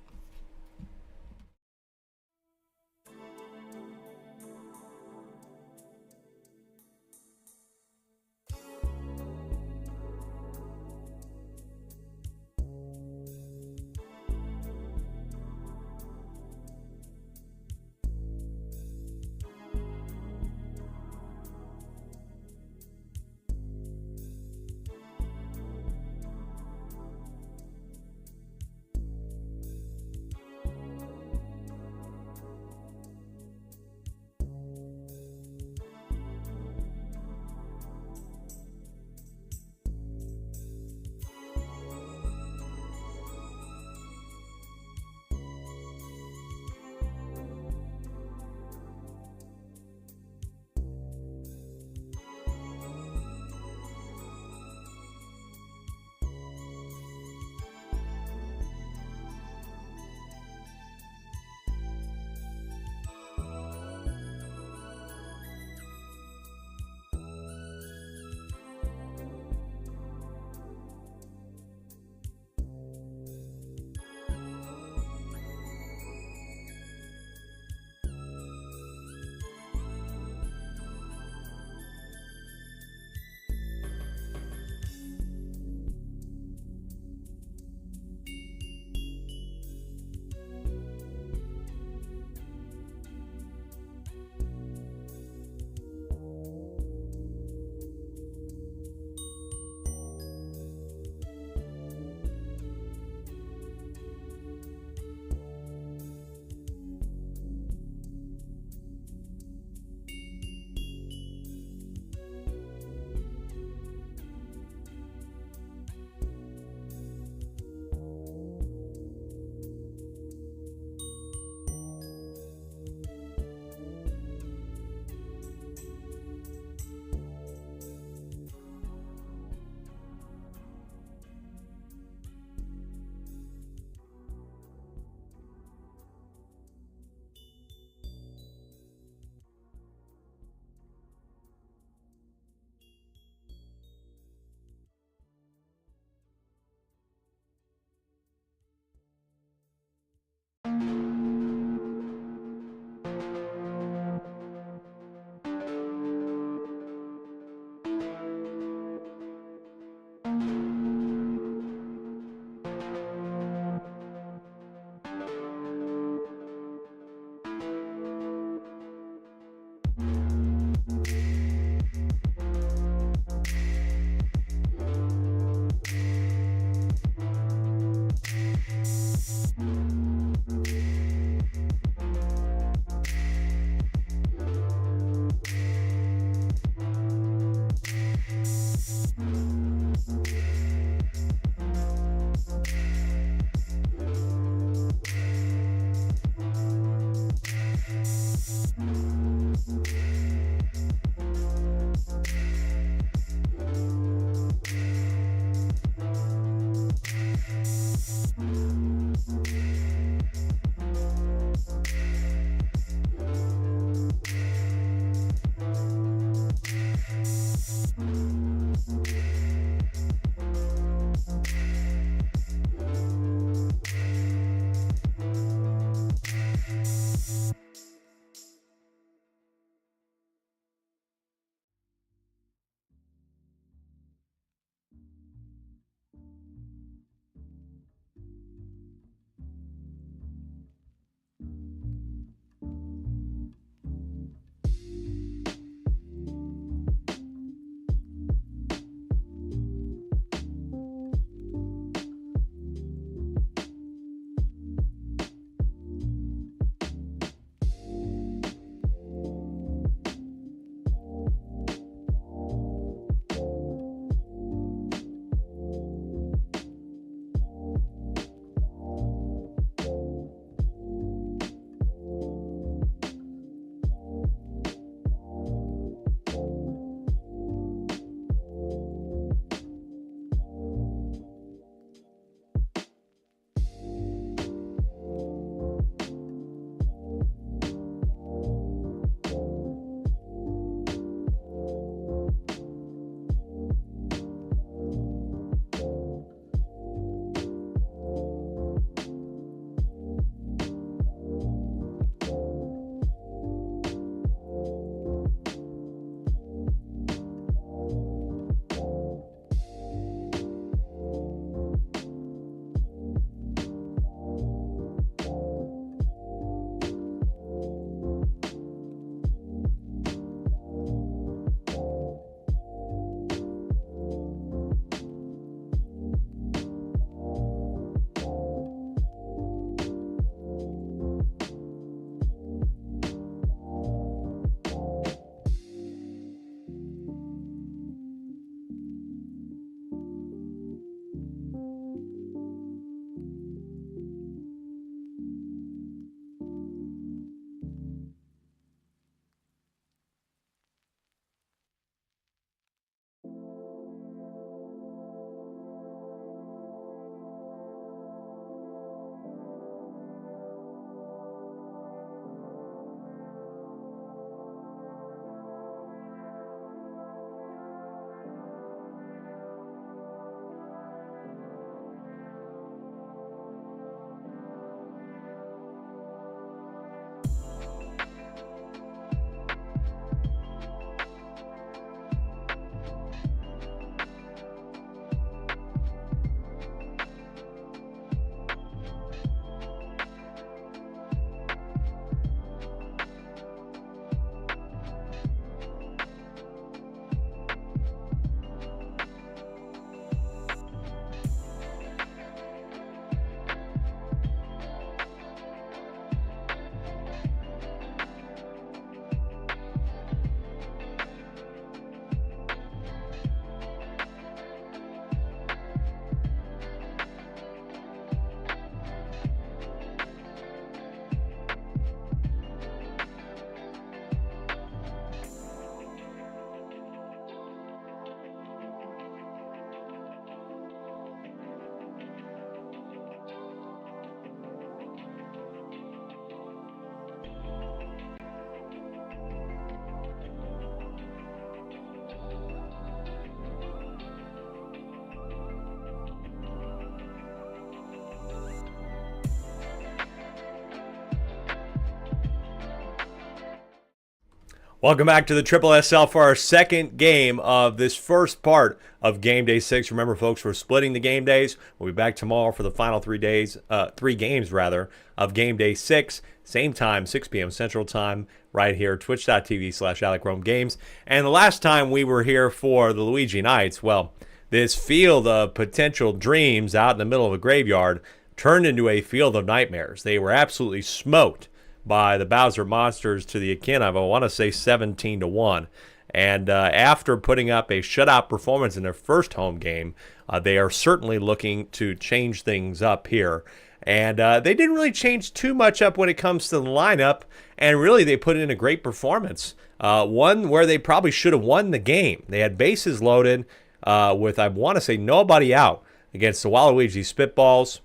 Welcome back to the Triple SL for our second game of this first part of Game Day 6. Remember, folks, we're splitting the game days. We'll be back tomorrow for the final 3 games of Game Day 6. Same time, 6 p.m. Central Time, right here, twitch.tv/AlecRomeGames. And the last time we were here for the Luigi Knights, well, this field of potential dreams out in the middle of a graveyard turned into a field of nightmares. They were absolutely smoked by the Bowser Monsters to the extent of, I want to say, 17-1. And after putting up a shutout performance in their first home game, they are certainly looking to change things up here. And they didn't really change too much up when it comes to the lineup. And really, they put in a great performance. One where they probably should have won the game. They had bases loaded with, I want to say, nobody out against the Waluigi Spitballs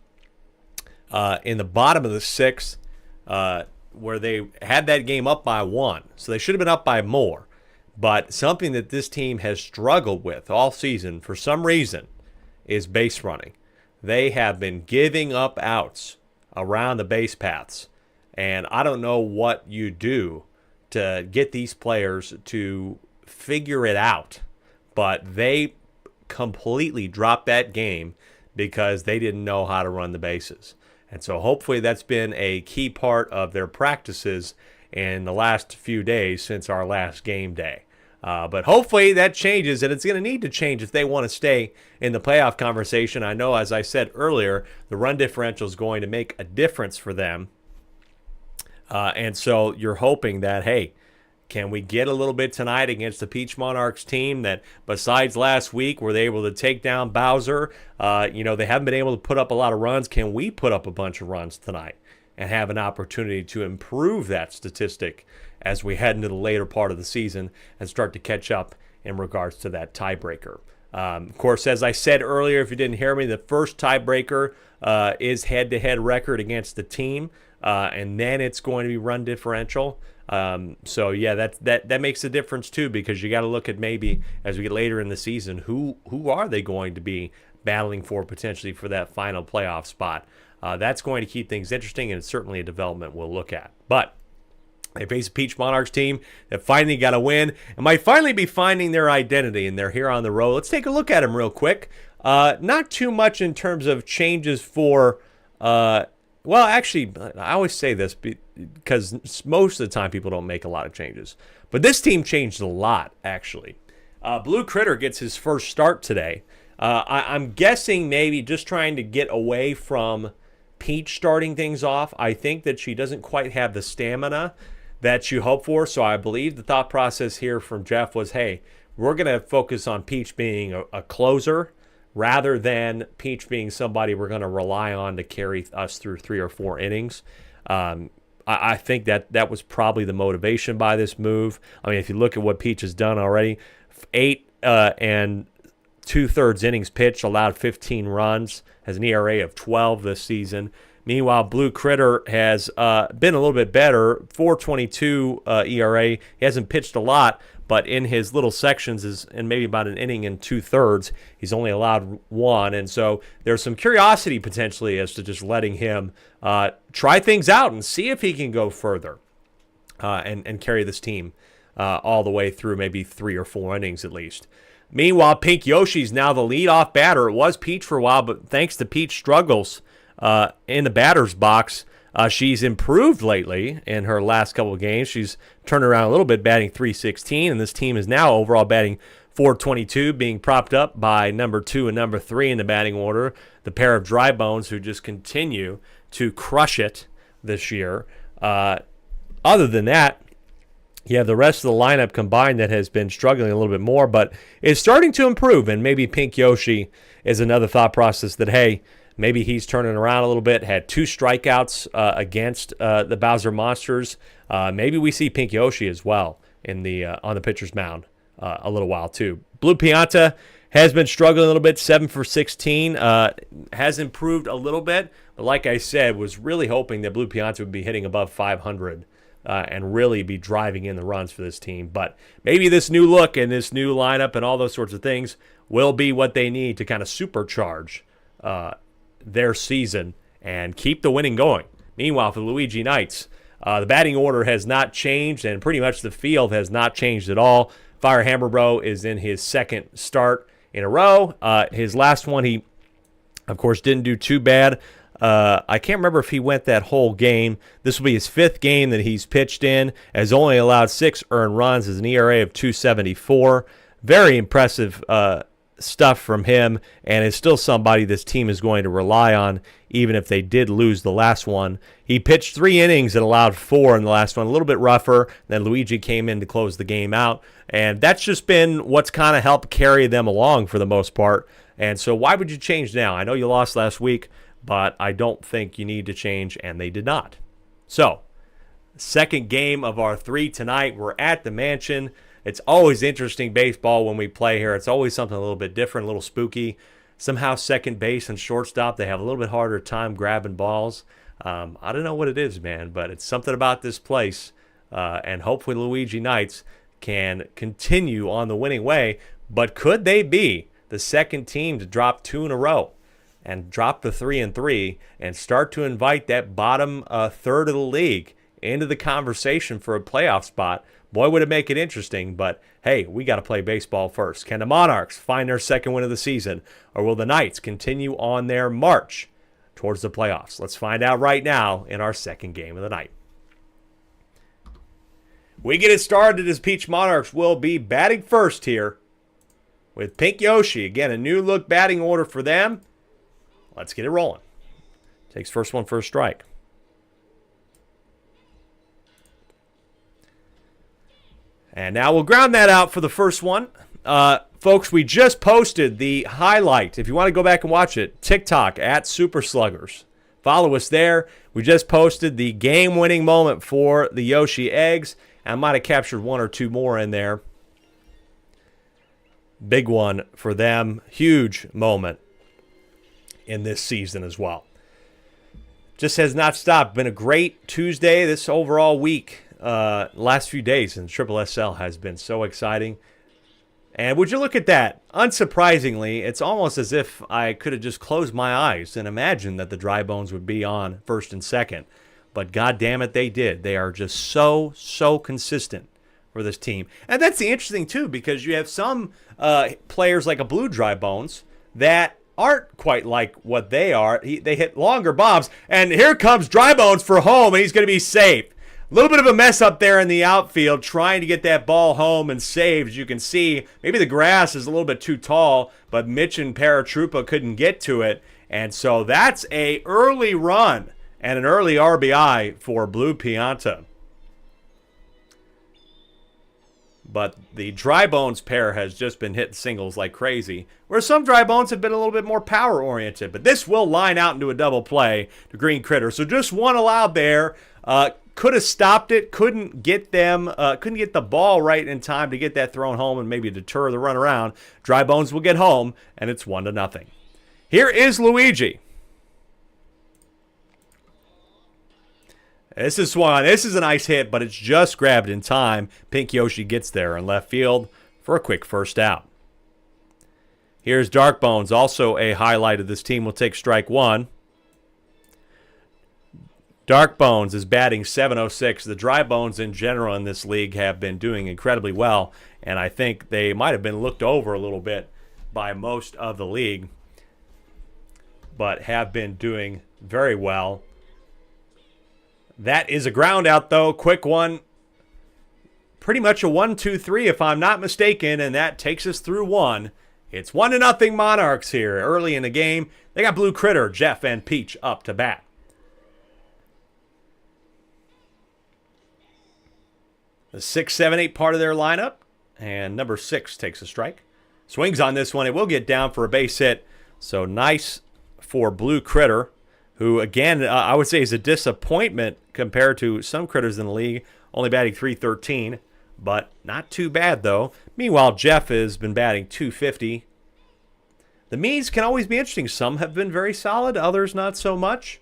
in the bottom of the sixth, where they had that game up by 1. So they should have been up by more. But something that this team has struggled with all season for some reason is base running. They have been giving up outs around the base paths. And I don't know what you do to get these players to figure it out. But they completely dropped that game because they didn't know how to run the bases. And so hopefully that's been a key part of their practices in the last few days since our last game day. But hopefully that changes, and it's going to need to change if they want to stay in the playoff conversation. I know, as I said earlier, the run differential is going to make a difference for them. And so you're hoping that, hey, can we get a little bit tonight against the Peach Monarchs team that, besides last week, were they able to take down Bowser? They haven't been able to put up a lot of runs. Can we put up a bunch of runs tonight and have an opportunity to improve that statistic as we head into the later part of the season and start to catch up in regards to that tiebreaker? Of course, as I said earlier, if you didn't hear me, the first tiebreaker is head-to-head record against the team, and then it's going to be run differential. So yeah, that makes a difference too, because you got to look at maybe as we get later in the season, who are they going to be battling for potentially for that final playoff spot? That's going to keep things interesting, and it's certainly a development we'll look at. But they face a Peach Monarchs team that finally got a win and might finally be finding their identity, and they're here on the road. Let's take a look at them real quick. Not too much in terms of changes for well, actually, I always say this because most of the time people don't make a lot of changes. But this team changed a lot, actually. Blue Critter gets his first start today. I'm guessing maybe just trying to get away from Peach starting things off. I think that she doesn't quite have the stamina that you hope for. So I believe the thought process here from Jeff was, hey, we're going to focus on Peach being a closer, rather than Peach being somebody we're going to rely on to carry us through 3 or 4 innings. I think that was probably the motivation by this move. I mean, if you look at what Peach has done already, 8 and 2/3 innings pitched, allowed 15 runs, has an ERA of 12 this season. Meanwhile, Blue Critter has been a little bit better, 4.22 ERA. He hasn't pitched a lot, but in his little sections is in maybe about an inning and 2/3, he's only allowed 1. And so there's some curiosity potentially as to just letting him try things out and see if he can go further and carry this team all the way through maybe 3 or 4 innings at least. Meanwhile, Pink Yoshi's now the leadoff batter. It was Peach for a while, but thanks to Peach struggles in the batter's box, she's improved lately in her last couple of games. She's turned around a little bit, batting .316, and this team is now overall batting .422, being propped up by number 2 and number 3 in the batting order, the pair of dry bones who just continue to crush it this year. Other than that, you have the rest of the lineup combined that has been struggling a little bit more, but is starting to improve, and maybe Pink Yoshi is another thought process that, hey, maybe he's turning around a little bit, had 2 strikeouts against the Bowser Monsters. Maybe we see Pink Yoshi as well in the on the pitcher's mound a little while too. Blue Pianta has been struggling a little bit, 7 for 16. Has improved a little bit, but like I said, was really hoping that Blue Pianta would be hitting above 500 and really be driving in the runs for this team. But maybe this new look and this new lineup and all those sorts of things will be what they need to kind of supercharge their season and keep the winning going. Meanwhile, for the Luigi Knights, The batting order has not changed, and pretty much the field has not changed at all. Fire Hammerbro is in his second start in a row. His last one, he, of course, didn't do too bad. I can't remember if he went that whole game. This will be his fifth game that he's pitched in, has only allowed 6 earned runs, has an ERA of 2.74. Very impressive stuff from him, and is still somebody this team is going to rely on, even if they did lose the last one. He pitched 3 innings and allowed 4 in the last one, a little bit rougher. Then Luigi came in to close the game out, and that's just been what's kind of helped carry them along for the most part. And so why would you change now? I know you lost last week, but I don't think you need to change, and they did not. So, second game of our 3 tonight. We're at the Mansion. It's always interesting baseball when we play here. It's always something a little bit different, a little spooky. Somehow second base and shortstop, they have a little bit harder time grabbing balls. I don't know what it is, man, but it's something about this place. And hopefully Luigi Knights can continue on the winning way. But could they be the second team to drop 2 in a row and drop the 3-3 and start to invite that bottom third of the league into the conversation for a playoff spot? Boy, would it make it interesting, but hey, we got to play baseball first. Can the Monarchs find their second win of the season, or will the Knights continue on their march towards the playoffs? Let's find out right now in our second game of the night. We get it started as Peach Monarchs will be batting first here with Pink Yoshi. Again, a new look batting order for them. Let's get it rolling. Takes first one for a strike. And now we'll ground that out for the first one. Folks, we just posted the highlight. If you want to go back and watch it, TikTok at Super Sluggers. Follow us there. We just posted the game-winning moment for the Yoshi eggs. I might have captured 1 or 2 more in there. Big one for them. Huge moment in this season as well. Just has not stopped. Been a great Tuesday this overall week. Last few days in SSSL has been so exciting. And would you look at that? Unsurprisingly, it's almost as if I could have just closed my eyes and imagined that the Dry Bones would be on first and second. But God damn it, they did. They are just so consistent for this team. And that's the interesting, too, because you have some players like a Blue Dry Bones that aren't quite like what they are. They hit longer bombs. And here comes Dry Bones for home, and he's going to be safe. A little bit of a mess up there in the outfield trying to get that ball home and saved. As you can see, maybe the grass is a little bit too tall, but Mitch and Paratroopa couldn't get to it. And so that's a early run and an early RBI for Blue Pianta. But the Dry Bones pair has just been hitting singles like crazy, where some Dry Bones have been a little bit more power-oriented. But this will line out into a double play to Green Critter. So just one allowed there. Could have stopped it, couldn't get the ball right in time to get that thrown home and maybe deter the run around. Dry Bones will get home, and it's 1-0. Here is Luigi. This is one. This is a nice hit, but it's just grabbed in time. Pink Yoshi gets there in left field for a quick first out. Here's Dark Bones, also a highlight of this team. Will take strike 1. Dark Bones is batting .706. The Dry Bones in general in this league have been doing incredibly well, and I think they might have been looked over a little bit by most of the league, but have been doing very well. That is a ground out, though. Quick one. Pretty much a 1-2-3 if I'm not mistaken, and that takes us through 1. It's 1-0 Monarchs here early in the game. They got Blue Critter, Jeff, and Peach up to bat. The 6, 7, 8 part of their lineup. And number 6 takes a strike. Swings on this one. It will get down for a base hit. So nice for Blue Critter, who, again, I would say is a disappointment compared to some critters in the league. Only batting .313, but not too bad, though. Meanwhile, Jeff has been batting .250. The Mees can always be interesting. Some have been very solid, others not so much.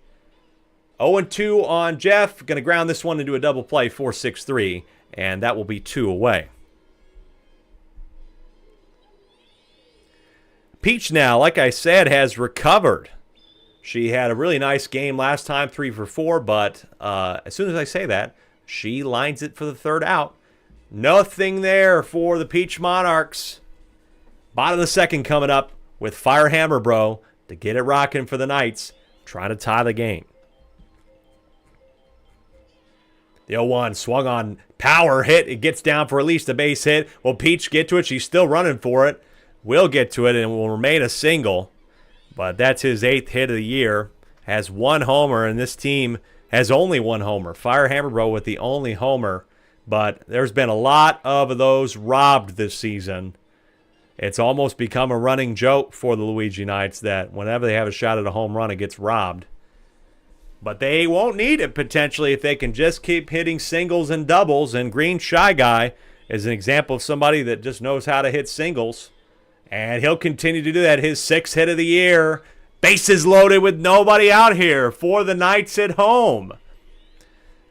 0-2 on Jeff. Going to ground this one into a double play, 4-6-3. And that will be 2 away. Peach now, like I said, has recovered. She had a really nice game last time, 3 for 4, but as soon as I say that, she lines it for the third out. Nothing there for the Peach Monarchs. Bottom of the second coming up with Firehammer Bro to get it rocking for the Knights, trying to tie the game. The 0-1 swung on, power hit. It gets down for at least a base hit. Will Peach get to it? She's still running for it. Will get to it and will remain a single. But that's his 8th hit of the year. Has 1 homer, and this team has only 1 homer. Firehammer Bro with the only homer. But there's been a lot of those robbed this season. It's almost become a running joke for the Luigi Knights that whenever they have a shot at a home run, it gets robbed. But they won't need it potentially if they can just keep hitting singles and doubles. And Green Shy Guy is an example of somebody that just knows how to hit singles. And he'll continue to do that. His 6th hit of the year. Bases loaded with nobody out here for the Knights at home.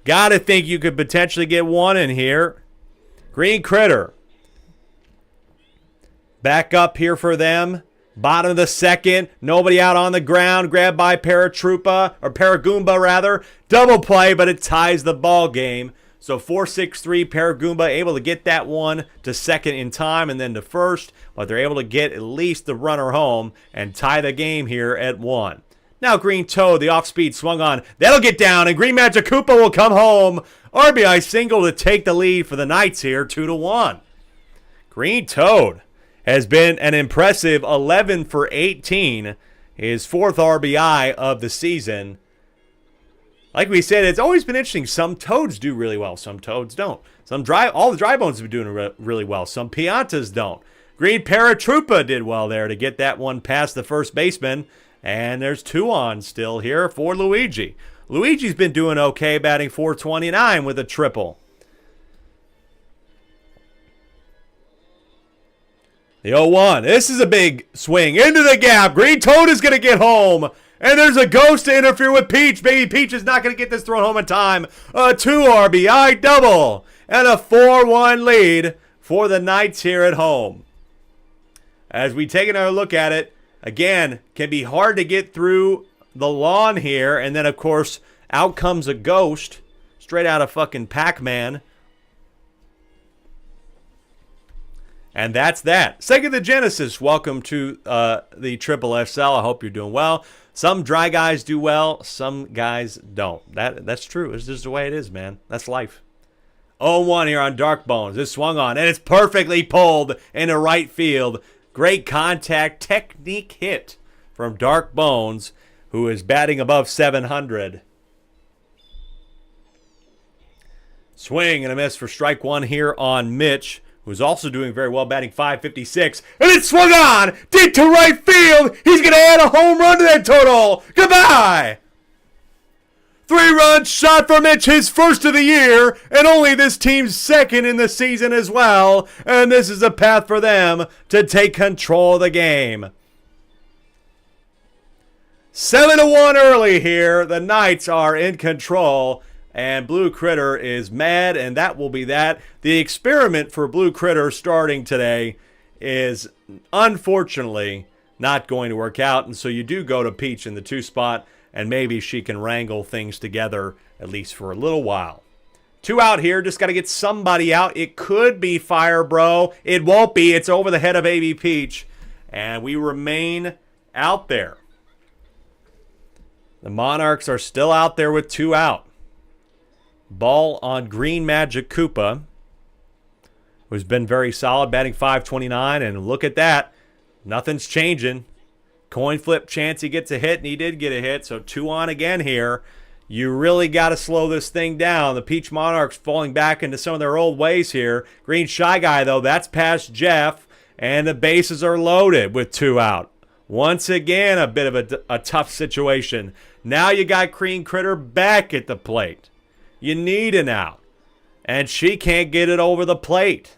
Gotta think you could potentially get 1 in here. Green Critter. Back up here for them. Bottom of the second. Nobody out on the ground. Grabbed by Paragoomba rather. Double play, but it ties the ball game. So 4-6-3, Paragoomba able to get that one to second in time and then to first. But they're able to get at least the runner home and tie the game here at 1. Now Green Toad, the off-speed swung on. That'll get down, and Green Magic Koopa will come home. RBI single to take the lead for the Knights here, 2-1. Green Toad has been an impressive 11 for 18, his 4th RBI of the season. Like we said, it's always been interesting. Some Toads do really well, some Toads don't. All the Dry Bones have been doing really well. Some Piantas don't. Green Paratroopa did well there to get that one past the first baseman. And there's 2 on still here for Luigi. Luigi's been doing okay, batting .429 with a triple. The 0-1. This is a big swing into the gap. Green Toad is going to get home. And there's a ghost to interfere with Peach. Baby Peach is not going to get this thrown home in time. A 2 RBI double. And a 4-1 lead for the Knights here at home. As we take another look at it, again, can be hard to get through the lawn here. And then, of course, out comes a ghost straight out of fucking Pac-Man. And that's that. Sega the Genesis, welcome to the Triple SL. I hope you're doing well. Some dry guys do well. Some guys don't. That's true. It's just the way it is, man. That's life. 0-1 here on Dark Bones. This swung on, and it's perfectly pulled into right field. Great contact technique hit from Dark Bones, who is batting above 700. Swing and a miss for strike 1 here on Mitch, who's also doing very well, batting .556. And it swung on! Deep to right field! He's going to add a home run to that total! Goodbye! 3-run shot for Mitch, his first of the year, and only this team's second in the season as well. And this is a path for them to take control of the game. 7-1 early here. The Knights are in control. And Blue Critter is mad, and that will be that. The experiment for Blue Critter starting today is unfortunately not going to work out. And so you do go to Peach in the 2 spot, and maybe she can wrangle things together at least for a little while. 2 out here. Just got to get somebody out. It could be Fire Bro. It won't be. It's over the head of AB Peach. And we remain out there. The Monarchs are still out there with 2 out. Ball on Green Magic Koopa, who's been very solid, batting .529. And look at that. Nothing's changing. Coin flip chance he gets a hit, and he did get a hit. So 2 on again here. You really got to slow this thing down. The Peach Monarchs falling back into some of their old ways here. Green Shy Guy, though, that's past Jeff. And the bases are loaded with 2 out. Once again, a bit of a tough situation. Now you got Green Critter back at the plate. You need an out. And she can't get it over the plate.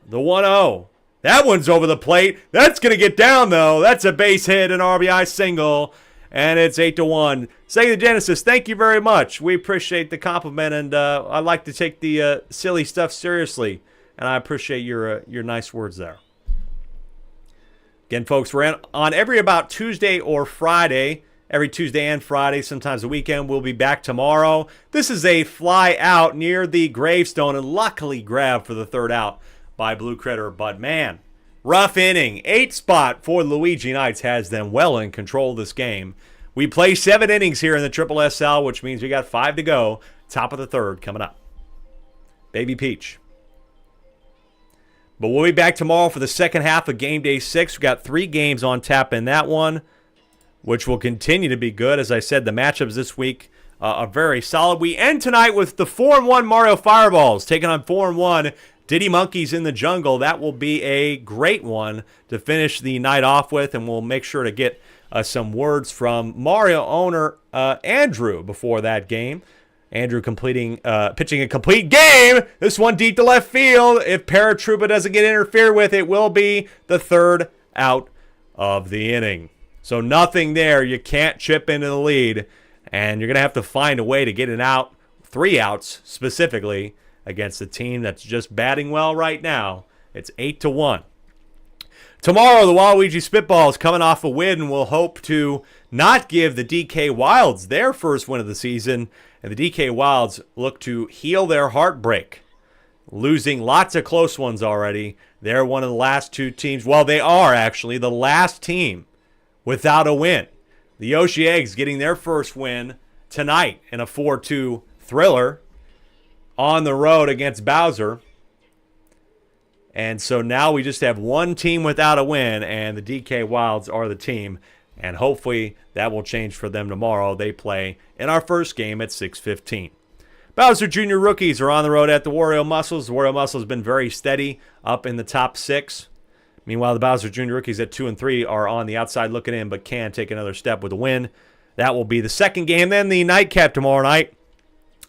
The 1-0. That one's over the plate. That's going to get down, though. That's a base hit, an RBI single. And it's 8-1. Sega the Genesis, thank you very much. We appreciate the compliment. And I like to take the silly stuff seriously. And I appreciate your nice words there. Again, folks, we're on every about Tuesday or Friday. Every Tuesday and Friday, sometimes the weekend. We'll be back tomorrow. This is a fly out near the gravestone and luckily grabbed for the third out by Blue Critter. But man, rough inning. 8 spot for Luigi Knights has them well in control of this game. We play 7 innings here in the SSSL, which means we got 5 to go. Top of the third coming up. Baby Peach. But we'll be back tomorrow for the second half of Game Day 6. We've got 3 games on tap in that one, which will continue to be good. As I said, the matchups this week are very solid. We end tonight with the 4-1 Mario Fireballs taking on 4-1 Diddy Monkeys in the Jungle. That will be a great one to finish the night off with, and we'll make sure to get some words from Mario owner Andrew before that game. Andrew pitching a complete game. This one deep to left field. If Paratroopa doesn't get interfered with, it will be the third out of the inning. So nothing there. You can't chip into the lead, and you're going to have to find a way to get an out, 3 outs specifically, against a team that's just batting well right now. It's 8-1. Tomorrow, the Waluigi Spitballs coming off a win and will hope to not give the DK Wilds their first win of the season. And the DK Wilds look to heal their heartbreak, losing lots of close ones already. They're one of the last 2 teams. Well, they are actually the last team without a win. The Yoshi Eggs getting their first win tonight in a 4-2 thriller on the road against Bowser. And so now we just have 1 team without a win, and the DK Wilds are the team. And hopefully that will change for them tomorrow. They play in our first game at 6:15. Bowser Jr. rookies are on the road at the Wario Muscles. The Wario Muscles have been very steady up in the top 6. Meanwhile, the Bowser Jr. rookies at 2 and 3 are on the outside looking in, but can take another step with a win. That will be the second game. Then the nightcap tomorrow night.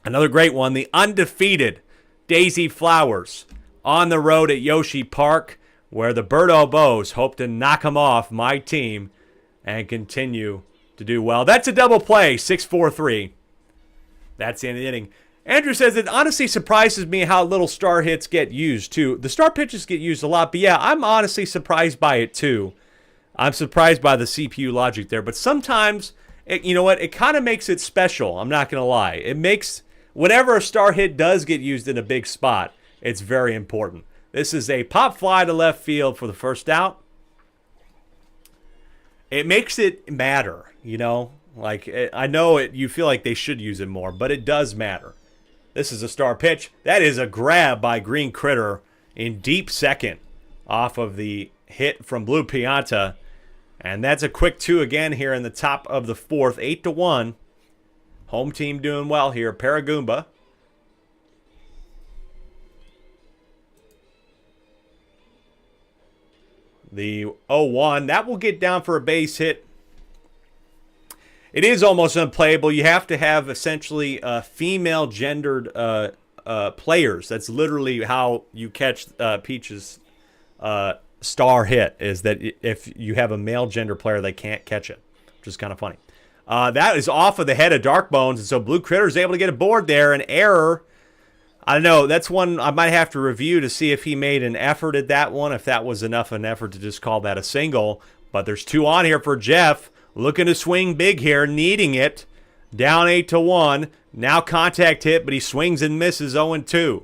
Another great one. The undefeated Daisy Flowers on the road at Yoshi Park, where the Birdo Bows hope to knock them off, my team, and continue to do well. That's a double play, 6-4-3. That's the end of the inning. Andrew says it honestly surprises me how little star hits get used, too. The star pitches get used a lot, but yeah, I'm honestly surprised by it, too. I'm surprised by the CPU logic there, but sometimes, you know what, it kind of makes it special. I'm not going to lie. It makes, whenever a star hit does get used in a big spot, it's very important. This is a pop fly to left field for the first out. It makes it matter, you know? Like, I know you feel like they should use it more, but it does matter. This is a star pitch. That is a grab by Green Critter in deep second off of the hit from Blue Pianta. And that's a quick 2 again here in the top of the 4th, 8-1. Home team doing well here, Paragoomba. The 0-1, that will get down for a base hit. It is almost unplayable. You have to have essentially female gendered players. That's literally how you catch Peach's star hit, is that if you have a male gender player, they can't catch it, which is kind of funny. That is off of the head of Dark Bones, and so Blue Critter is able to get a board there. An error. I don't know. That's one I might have to review to see if he made an effort at that one, if that was enough an effort to just call that a single. But there's 2 on here for Jeff. Looking to swing big here, needing it. Down 8-1. Now contact hit, but he swings and misses 0-2.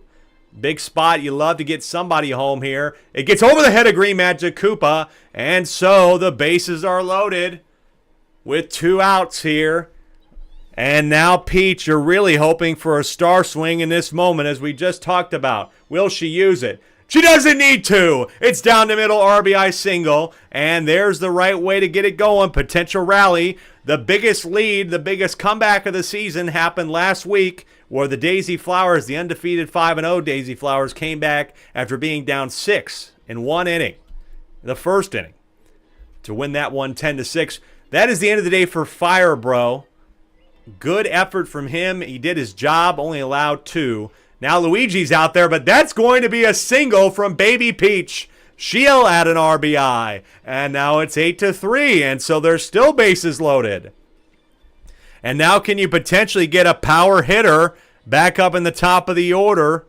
Big spot. You love to get somebody home here. It gets over the head of Green Magic Koopa, and so the bases are loaded with 2 outs here. And now Peach, you're really hoping for a star swing in this moment, as we just talked about. Will she use it? She doesn't need to. It's down the middle, RBI single, and there's the right way to get it going. Potential rally. The biggest lead, the biggest comeback of the season happened last week, where the Daisy Flowers, the undefeated 5-0 Daisy Flowers, came back after being down 6 in 1 inning, the first inning, to win that one 10-6. That is the end of the day for Fire Bro. Good effort from him. He did his job, only allowed 2. Now Luigi's out there, but that's going to be a single from Baby Peach. She'll add an RBI. And now it's 8-3, and so there's still bases loaded. And now can you potentially get a power hitter back up in the top of the order?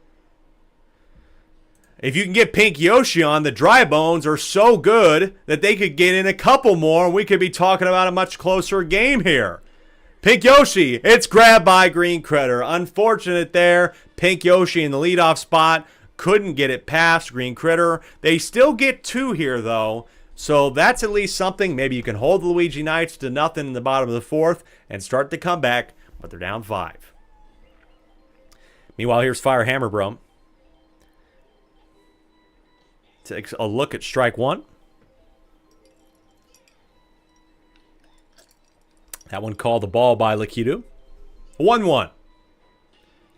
If you can get Pink Yoshi on, the Dry Bones are so good that they could get in a couple more, and we could be talking about a much closer game here. Pink Yoshi, it's grabbed by Green Critter. Unfortunate there. Pink Yoshi in the leadoff spot. Couldn't get it past Green Critter. They still get 2 here, though. So that's at least something. Maybe you can hold the Luigi Knights to nothing in the bottom of the 4th and start to come back, but they're down 5. Meanwhile, here's Fire Hammer Bro. Takes a look at strike 1. That one called the ball by Lakitu. 1-1.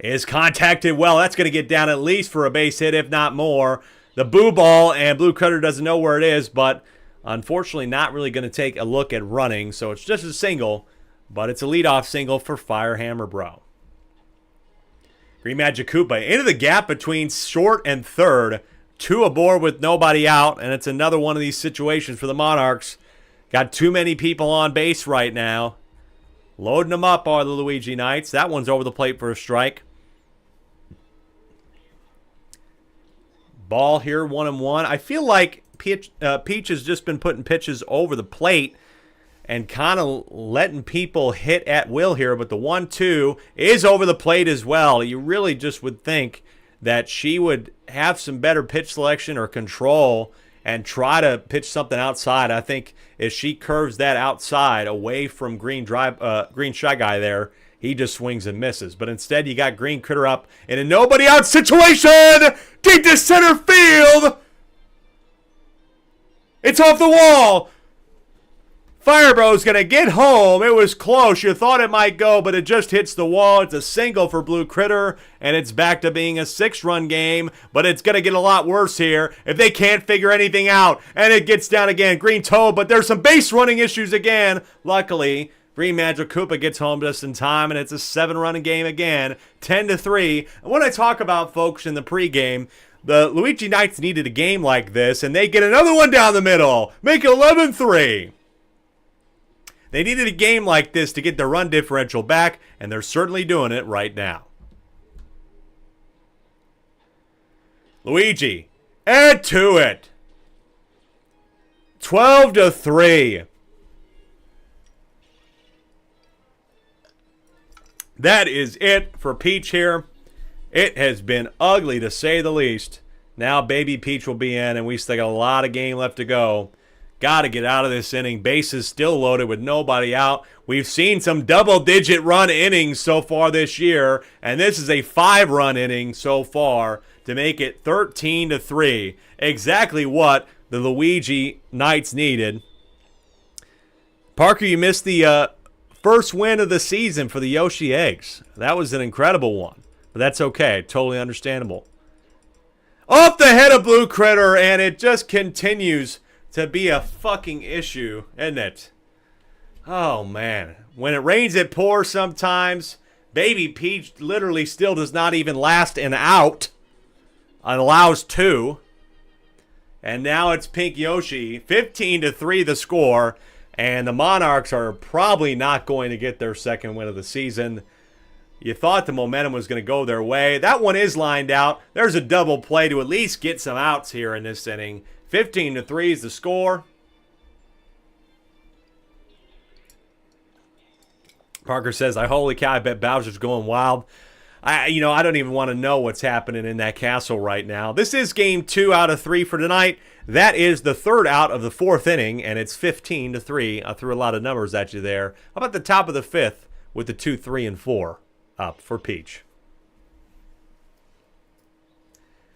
Is contacted well. That's going to get down at least for a base hit, if not more. The Boo Ball, and Blue Critter doesn't know where it is, but unfortunately not really going to take a look at running. So it's just a single, but it's a leadoff single for Fire Hammer Bro. Green Magic Koopa into the gap between short and third. 2 aboard with nobody out, and it's another one of these situations for the Monarchs. Got too many people on base right now. Loading them up are the Luigi Knights. That one's over the plate for a strike. Ball here, 1-1. I feel like Peach has just been putting pitches over the plate and kind of letting people hit at will here, but the 1-2 is over the plate as well. You really just would think that she would have some better pitch selection or control and try to pitch something outside. I think if she curves that outside away from Green Shy Guy there, he just swings and misses. But instead, you got Green Critter up in a nobody out situation, deep to center field. It's off the wall. Firebro's going to get home. It was close. You thought it might go, but it just hits the wall. It's a single for Blue Critter, and it's back to being a 6-run game, but it's going to get a lot worse here if they can't figure anything out. And it gets down again. Green Toad, but there's some base running issues again. Luckily, Green Magic Koopa gets home just in time, and it's a 7-run game again, 10-3. And when I talk about, folks, in the pregame, the Luigi Knights needed a game like this, and they get another one down the middle. Make it 11-3. They needed a game like this to get their run differential back, and they're certainly doing it right now. Luigi, add to it. 12-3. That is it for Peach here. It has been ugly to say the least. Now Baby Peach will be in, and we still got a lot of game left to go. Got to get out of this inning. Bases still loaded with nobody out. We've seen some double-digit run innings so far this year, and this is a 5-run inning so far to make it 13-3. Exactly what the Luigi Knights needed. Parker, you missed the first win of the season for the Yoshi Eggs. That was an incredible one, but that's okay. Totally understandable. Off the head of Blue Critter, and it just continues to be a fucking issue, isn't it? Oh, man. When it rains, it pours sometimes. Baby Peach literally still does not even last an out. Allows 2. And now it's Pink Yoshi. 15-3 the score. And the Monarchs are probably not going to get their second win of the season. You thought the momentum was going to go their way. That one is lined out. There's a double play to at least get some outs here in this inning. 15-3 is the score. Parker says, holy cow, I bet Bowser's going wild. I don't even want to know what's happening in that castle right now. This is game 2 out of 3 for tonight. That is the 3rd out of the 4th inning, and it's 15-3. I threw a lot of numbers at you there. How about the top of the 5th with the 2, 3, and 4 up for Peach?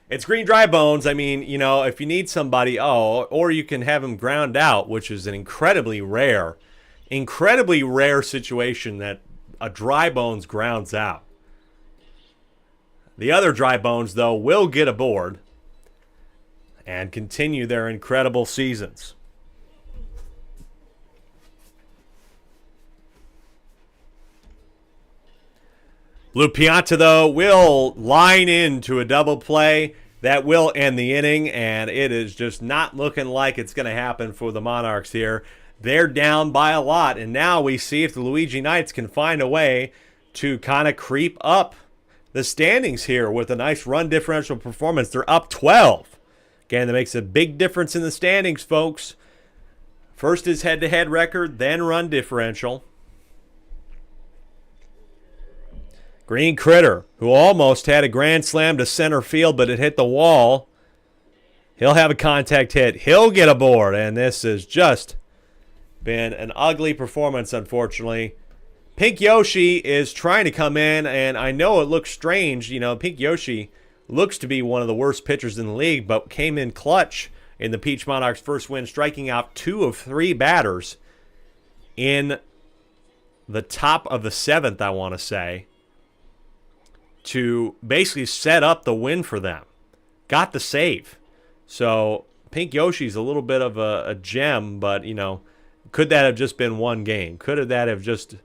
It's Green Dry Bones. I mean, if you need somebody, or you can have him ground out, which is an incredibly rare situation that a Dry Bones grounds out. The other Dry Bones, though, will get aboard and continue their incredible seasons. Blue Pianta, though, will line into a double play. That will end the inning, and it is just not looking like it's going to happen for the Monarchs here. They're down by a lot, and now we see if the Luigi Knights can find a way to kind of creep up the standings here with a nice run differential performance. They're up 12. Again, that makes a big difference in the standings, folks. First is head-to-head record, then run differential. Green Critter, who almost had a grand slam to center field, but it hit the wall. He'll have a contact hit. He'll get aboard, and this has just been an ugly performance, unfortunately. Pink Yoshi is trying to come in, and I know it looks strange. You know, Pink Yoshi looks to be one of the worst pitchers in the league, but came in clutch in the Peach Monarchs' first win, striking out 2 of 3 batters in the top of the 7th, I want to say, to basically set up the win for them. Got the save. So Pink Yoshi's a little bit of a gem, but, you know, could that have just been one game? Could that have just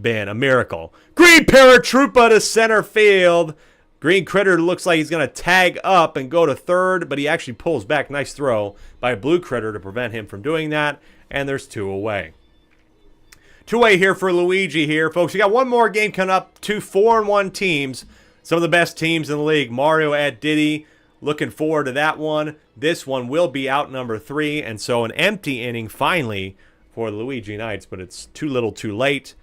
been a miracle? Green Paratroopa to center field. Green Critter looks like he's going to tag up and go to third, but he actually pulls back. Nice throw by Blue Critter to prevent him from doing that, and there's 2 away. 2 away here for Luigi here, folks. We got one more game coming up. 2 4-1 teams. Some of the best teams in the league. Mario at Diddy. Looking forward to that one. This one will be out number 3, and so an empty inning finally for the Luigi Knights, but it's too little too late.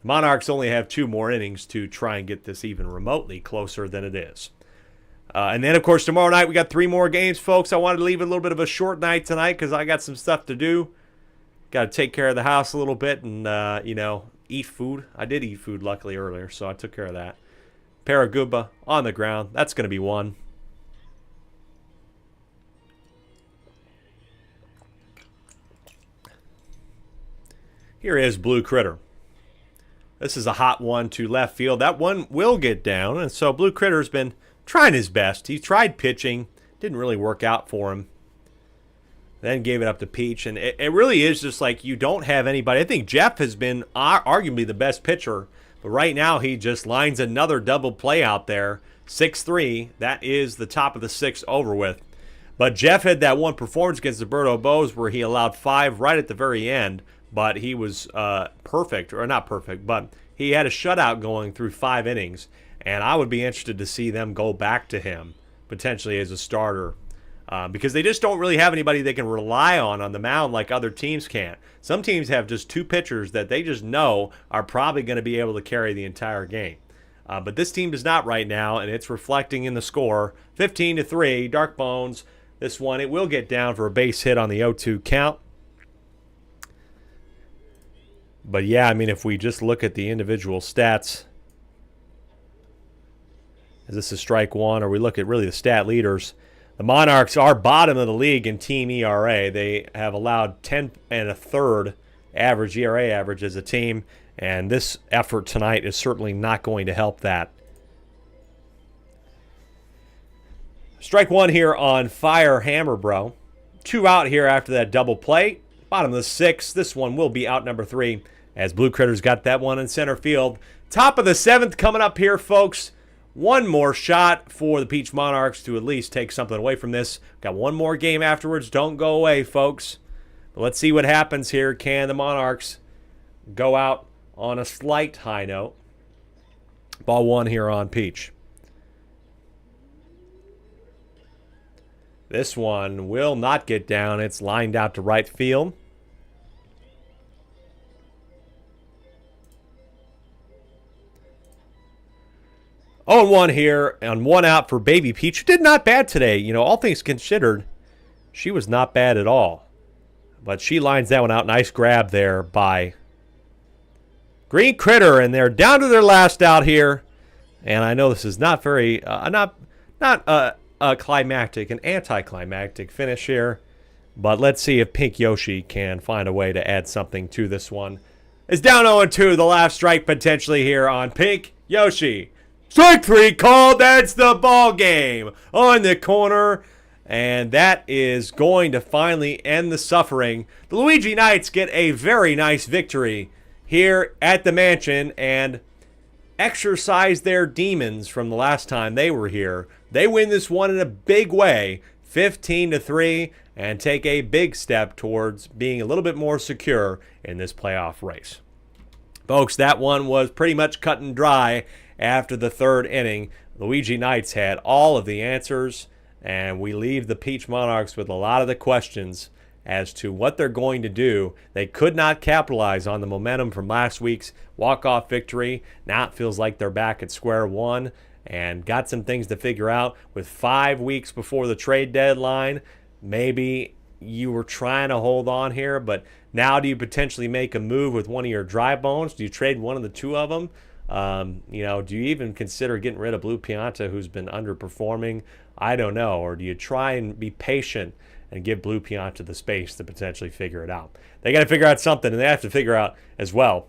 The Monarchs only have 2 more innings to try and get this even remotely closer than it is. And then, of course, tomorrow night we got 3 more games, folks. I wanted to leave it a little bit of a short night tonight because I got some stuff to do. Got to take care of the house a little bit and, you know, eat food. I did eat food, luckily, earlier, so I took care of that. Paraguba on the ground. That's going to be one. Here is Blue Critter. This is a hot one to left field. That one will get down, and so Blue Critter's been trying his best. He tried pitching. Didn't really work out for him. Then gave it up to Peach, and it really is just like you don't have anybody. I think Jeff has been arguably the best pitcher, but right now he just lines another double play out there. 6-3. That is the top of the 6th over with. But Jeff had that one performance against Roberto Bose where he allowed 5 right at the very end. But he was perfect, or not perfect, but he had a shutout going through 5 innings, and I would be interested to see them go back to him, potentially as a starter, because they just don't really have anybody they can rely on the mound like other teams can. Some teams have just 2 pitchers that they just know are probably going to be able to carry the entire game. But this team does not right now, and it's reflecting in the score. 15-3, Dark Bones. This one, it will get down for a base hit on the 0-2 count. But yeah, I mean, if we just look at the individual stats, is this is strike one, or we look at really the stat leaders, the Monarchs are bottom of the league in team ERA. They have allowed 10 1/3 average ERA average as a team, and this effort tonight is certainly not going to help that. Strike one here on Fire Hammer Bro. 2 out here after that double play. Bottom of the 6th. This one will be out number 3 as Blue Critter's got that one in center field. Top of the 7th coming up here, folks. One more shot for the Peach Monarchs to at least take something away from this. Got one more game afterwards. Don't go away, folks. But let's see what happens here. Can the Monarchs go out on a slight high note? Ball 1 here on Peach. This one will not get down. It's lined out to right field. Oh, and 1 here, and 1 out for Baby Peach, who did not bad today. You know, all things considered, she was not bad at all. But she lines that one out. Nice grab there by Green Critter, and they're down to their last out here. And I know this is not very, a climactic, an anticlimactic finish here. But let's see if Pink Yoshi can find a way to add something to this one. It's down 0-2, the last strike potentially here on Pink Yoshi. Strike 3 called. That's the ball game on the corner. And that is going to finally end the suffering. The Luigi Knights get a very nice victory here at the mansion and exorcise their demons from the last time they were here. They win this one in a big way, 15-3, and take a big step towards being a little bit more secure in this playoff race. Folks, that one was pretty much cut and dry, after the third inning. Luigi Knights had all of the answers, and we leave the Peach Monarchs with a lot of the questions as to what they're going to do. They could not capitalize on the momentum from last week's walk-off victory. Now it feels like they're back at square one and got some things to figure out. With 5 weeks before the trade deadline, maybe you were trying to hold on here, but now do you potentially make a move with one of your dry bones? Do you trade one of the two of them? Do you even consider getting rid of Blue Pianta, who's been underperforming? I don't know. Or do you try and be patient and give Blue Pianta the space to potentially figure it out? They got to figure out something, and they have to figure out as well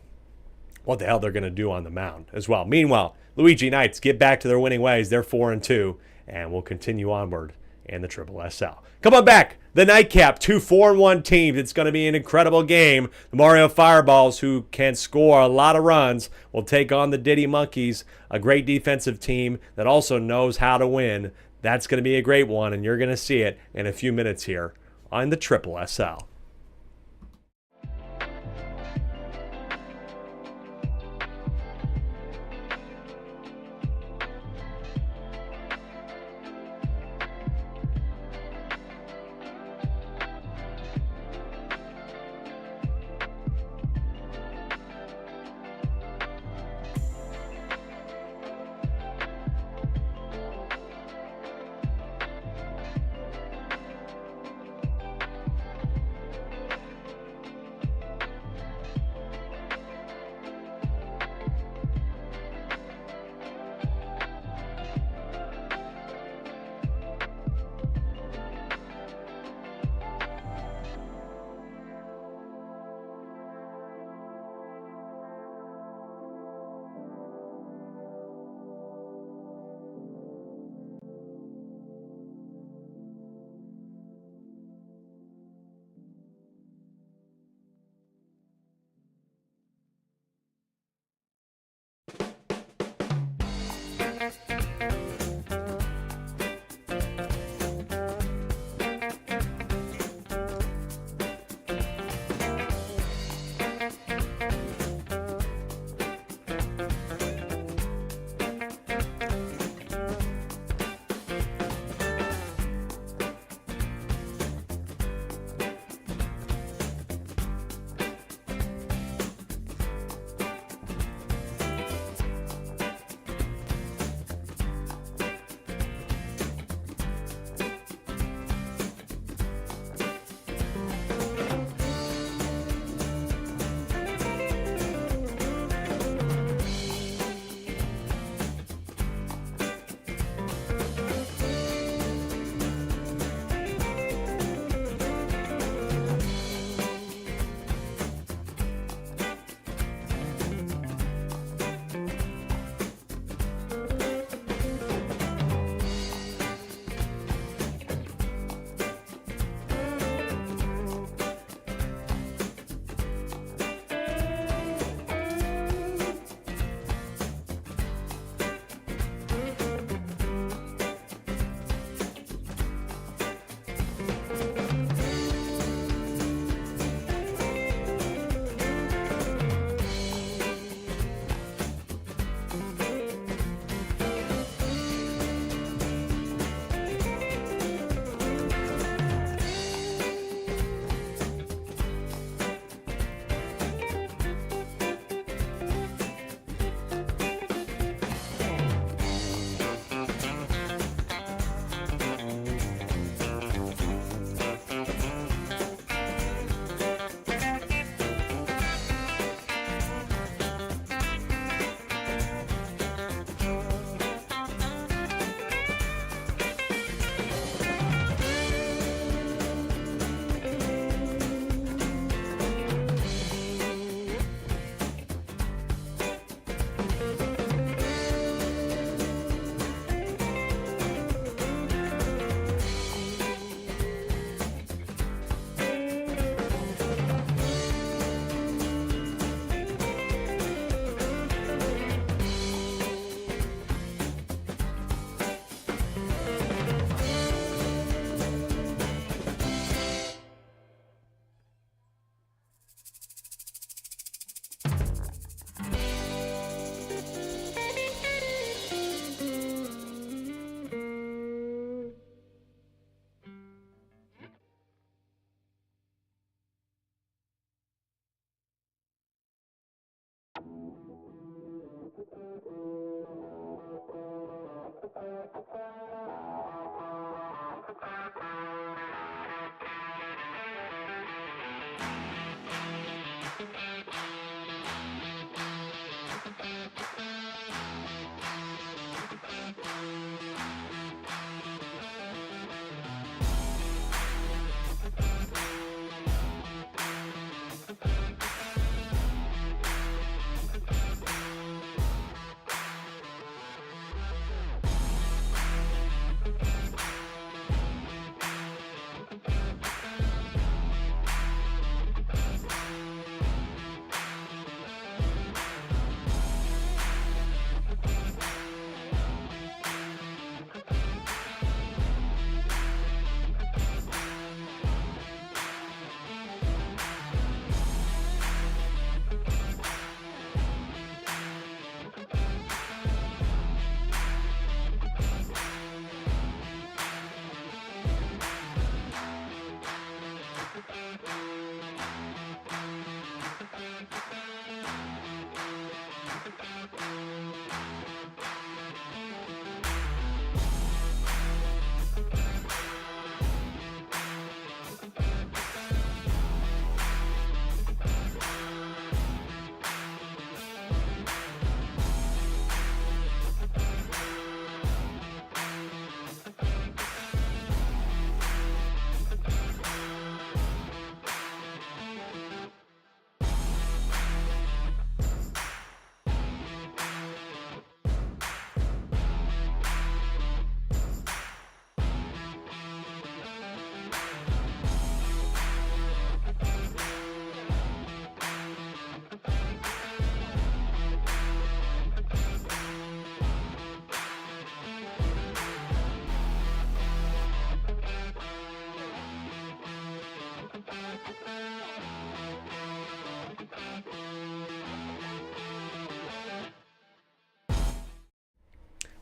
what the hell they're going to do on the mound as well. Meanwhile, Luigi Knights get back to their winning ways. They're 4-2, and will continue onward in the Triple SL. Come on back. The Nightcap, 2 4-1 teams. It's going to be an incredible game. The Mario Fireballs, who can score a lot of runs, will take on the Diddy Monkeys, a great defensive team that also knows how to win. That's going to be a great one, and you're going to see it in a few minutes here on the Triple SL.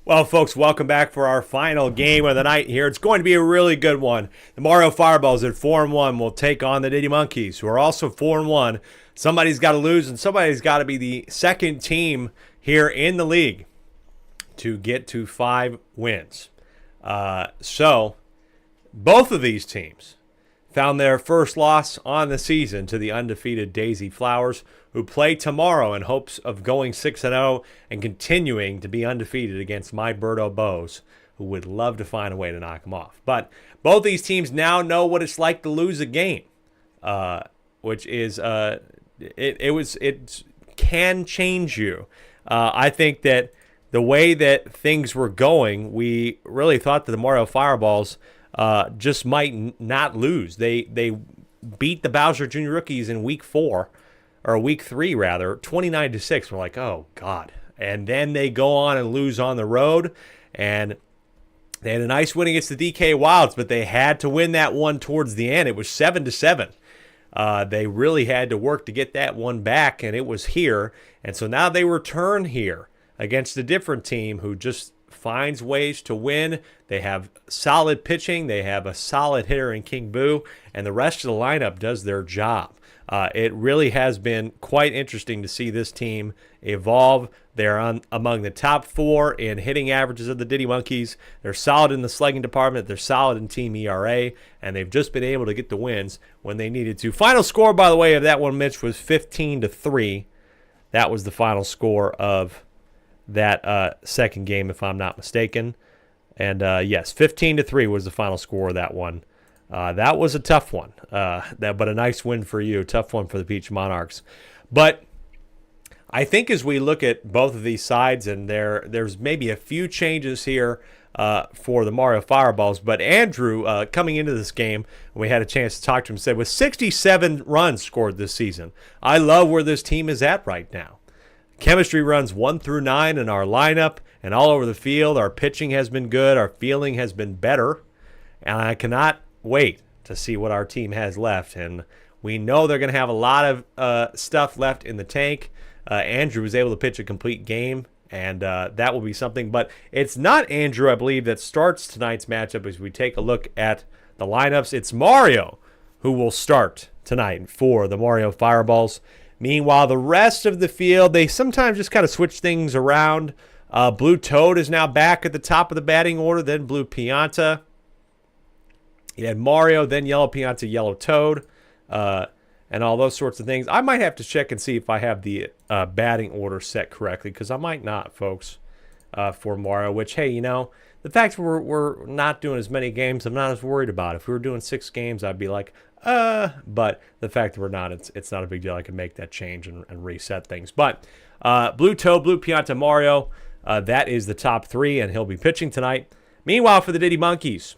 Well, folks, welcome back for our final game of the night here. It's going to be a really good one. The Mario Fireballs at 4-1 will take on the Diddy Monkeys, who are also 4-1. Somebody's got to lose, and somebody's got to be the second team here in the league to get to 5 wins. So, both of these teams found their first loss on the season to the undefeated Daisy Flowers, who play tomorrow in hopes of going 6-0 and continuing to be undefeated against my Birdo Bows, who would love to find a way to knock them off. But both these teams now know what it's like to lose a game, which is it can change you. I think that the way that things were going, we really thought that the Mario Fireballs just might not lose. They beat the Bowser Jr. Rookies in week 3 rather, 29-6. We're like, oh God. And then they go on and lose on the road, and they had a nice win against the DK Wilds, but they had to win that one towards the end. It was 7-7. They really had to work to get that one back, and it was here. And so now they return here against a different team who just finds ways to win. They have solid pitching. They have a solid hitter in King Boo, and the rest of the lineup does their job. It really has been quite interesting to see this team evolve. They're among the top 4 in hitting averages of the Diddy Monkeys. They're solid in the slugging department. They're solid in team ERA, and they've just been able to get the wins when they needed to. Final score, by the way, of that one, Mitch, was 15-3. That was the final score of that second game, if I'm not mistaken. And yes, 15-3 was the final score of that one. That was a tough one, but a nice win for you. Tough one for the Peach Monarchs. But I think as we look at both of these sides, and there's maybe a few changes here for the Mario Fireballs, but Andrew, coming into this game, we had a chance to talk to him, said with 67 runs scored this season, I love where this team is at right now. Chemistry runs 1 through 9 in our lineup, and all over the field, our pitching has been good, our fielding has been better, and I cannot wait to see what our team has left. And we know they're going to have a lot of stuff left in the tank. Andrew was able to pitch a complete game, and that will be something. But it's not Andrew, I believe, that starts tonight's matchup as we take a look at the lineups. It's Mario who will start tonight for the Mario Fireballs. Meanwhile, the rest of the field, they sometimes just kind of switch things around. Blue Toad is now back at the top of the batting order, then Blue Pianta. You had Mario, then Yellow Pianta, Yellow Toad, and all those sorts of things. I might have to check and see if I have the batting order set correctly, because I might not, folks, for Mario, which, hey, you know, the fact we're not doing as many games, I'm not as worried about. If we were doing 6 games, I'd be like, but the fact that we're not, it's not a big deal. I can make that change and reset things. But Blue Toad, Blue Pianta, Mario, that is the top 3, and he'll be pitching tonight. Meanwhile, for the Diddy Monkeys,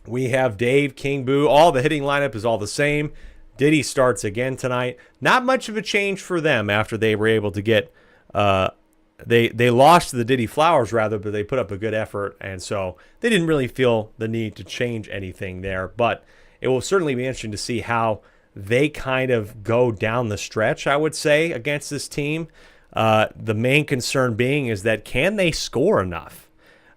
we have Dave, King Boo. All the hitting lineup is all the same. Diddy starts again tonight. Not much of a change for them after they were able to get they lost to the Diddy Flowers, rather, but they put up a good effort, and so they didn't really feel the need to change anything there. But it will certainly be interesting to see how they kind of go down the stretch, I would say, against this team. The main concern being is that can they score enough?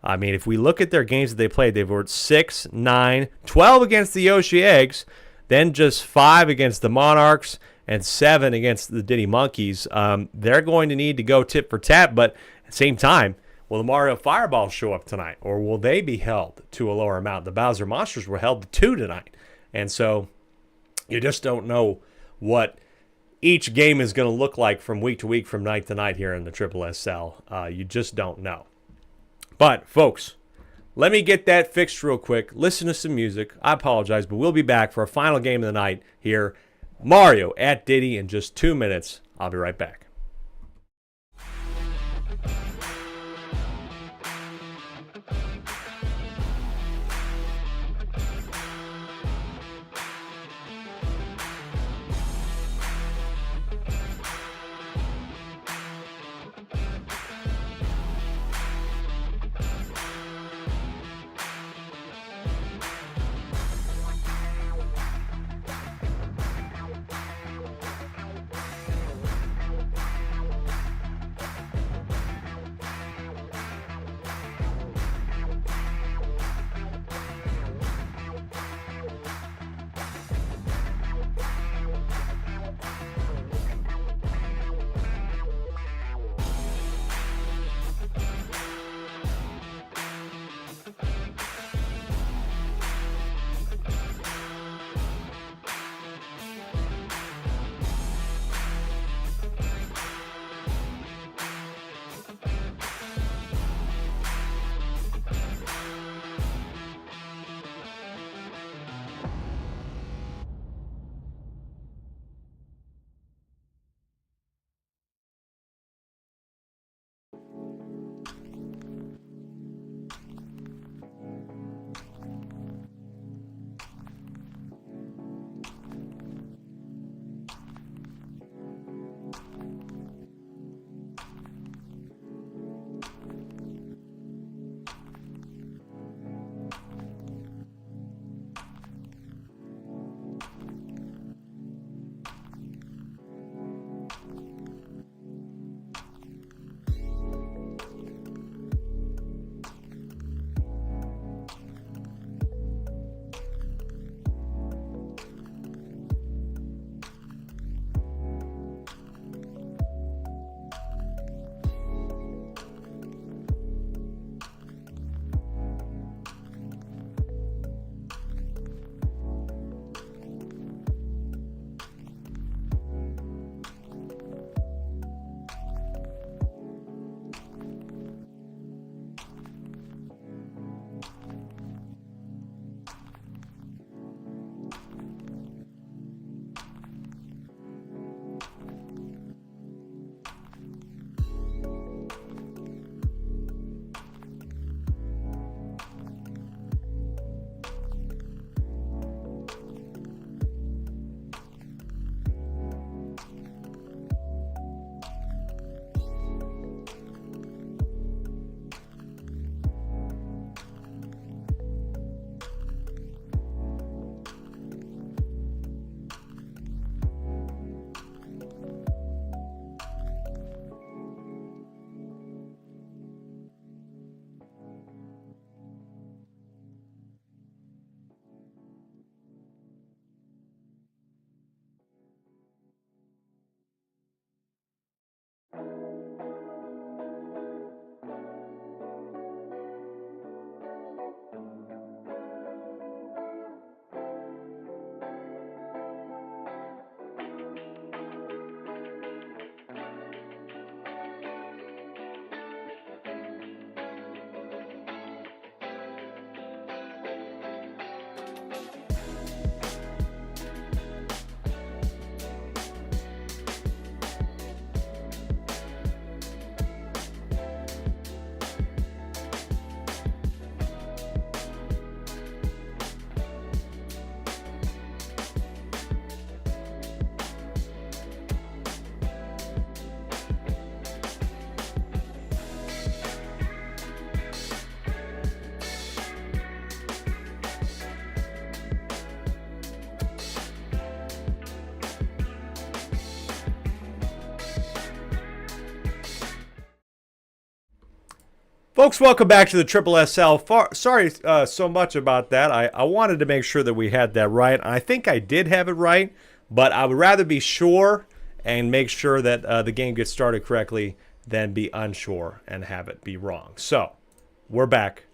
I mean, if we look at their games that they played, they've worked 6, 9, 12 against the Yoshi Eggs, then just 5 against the Monarchs, and 7 against the Diddy Monkeys. They're going to need to go tit for tat, but at the same time, will the Mario Fireballs show up tonight, or will they be held to a lower amount? The Bowser Monsters were held to 2 tonight, and so you just don't know what each game is going to look like from week to week, from night to night here in the SSSL. You just don't know. But, folks, let me get that fixed real quick. Listen to some music. I apologize, but we'll be back for our final game of the night here. Mario at Diddy in just 2 minutes. I'll be right back. Folks, welcome back to the Triple SL. Sorry so much about that. I wanted to make sure that we had that right. I think I did have it right, but I would rather be sure and make sure that the game gets started correctly than be unsure and have it be wrong. So, we're back.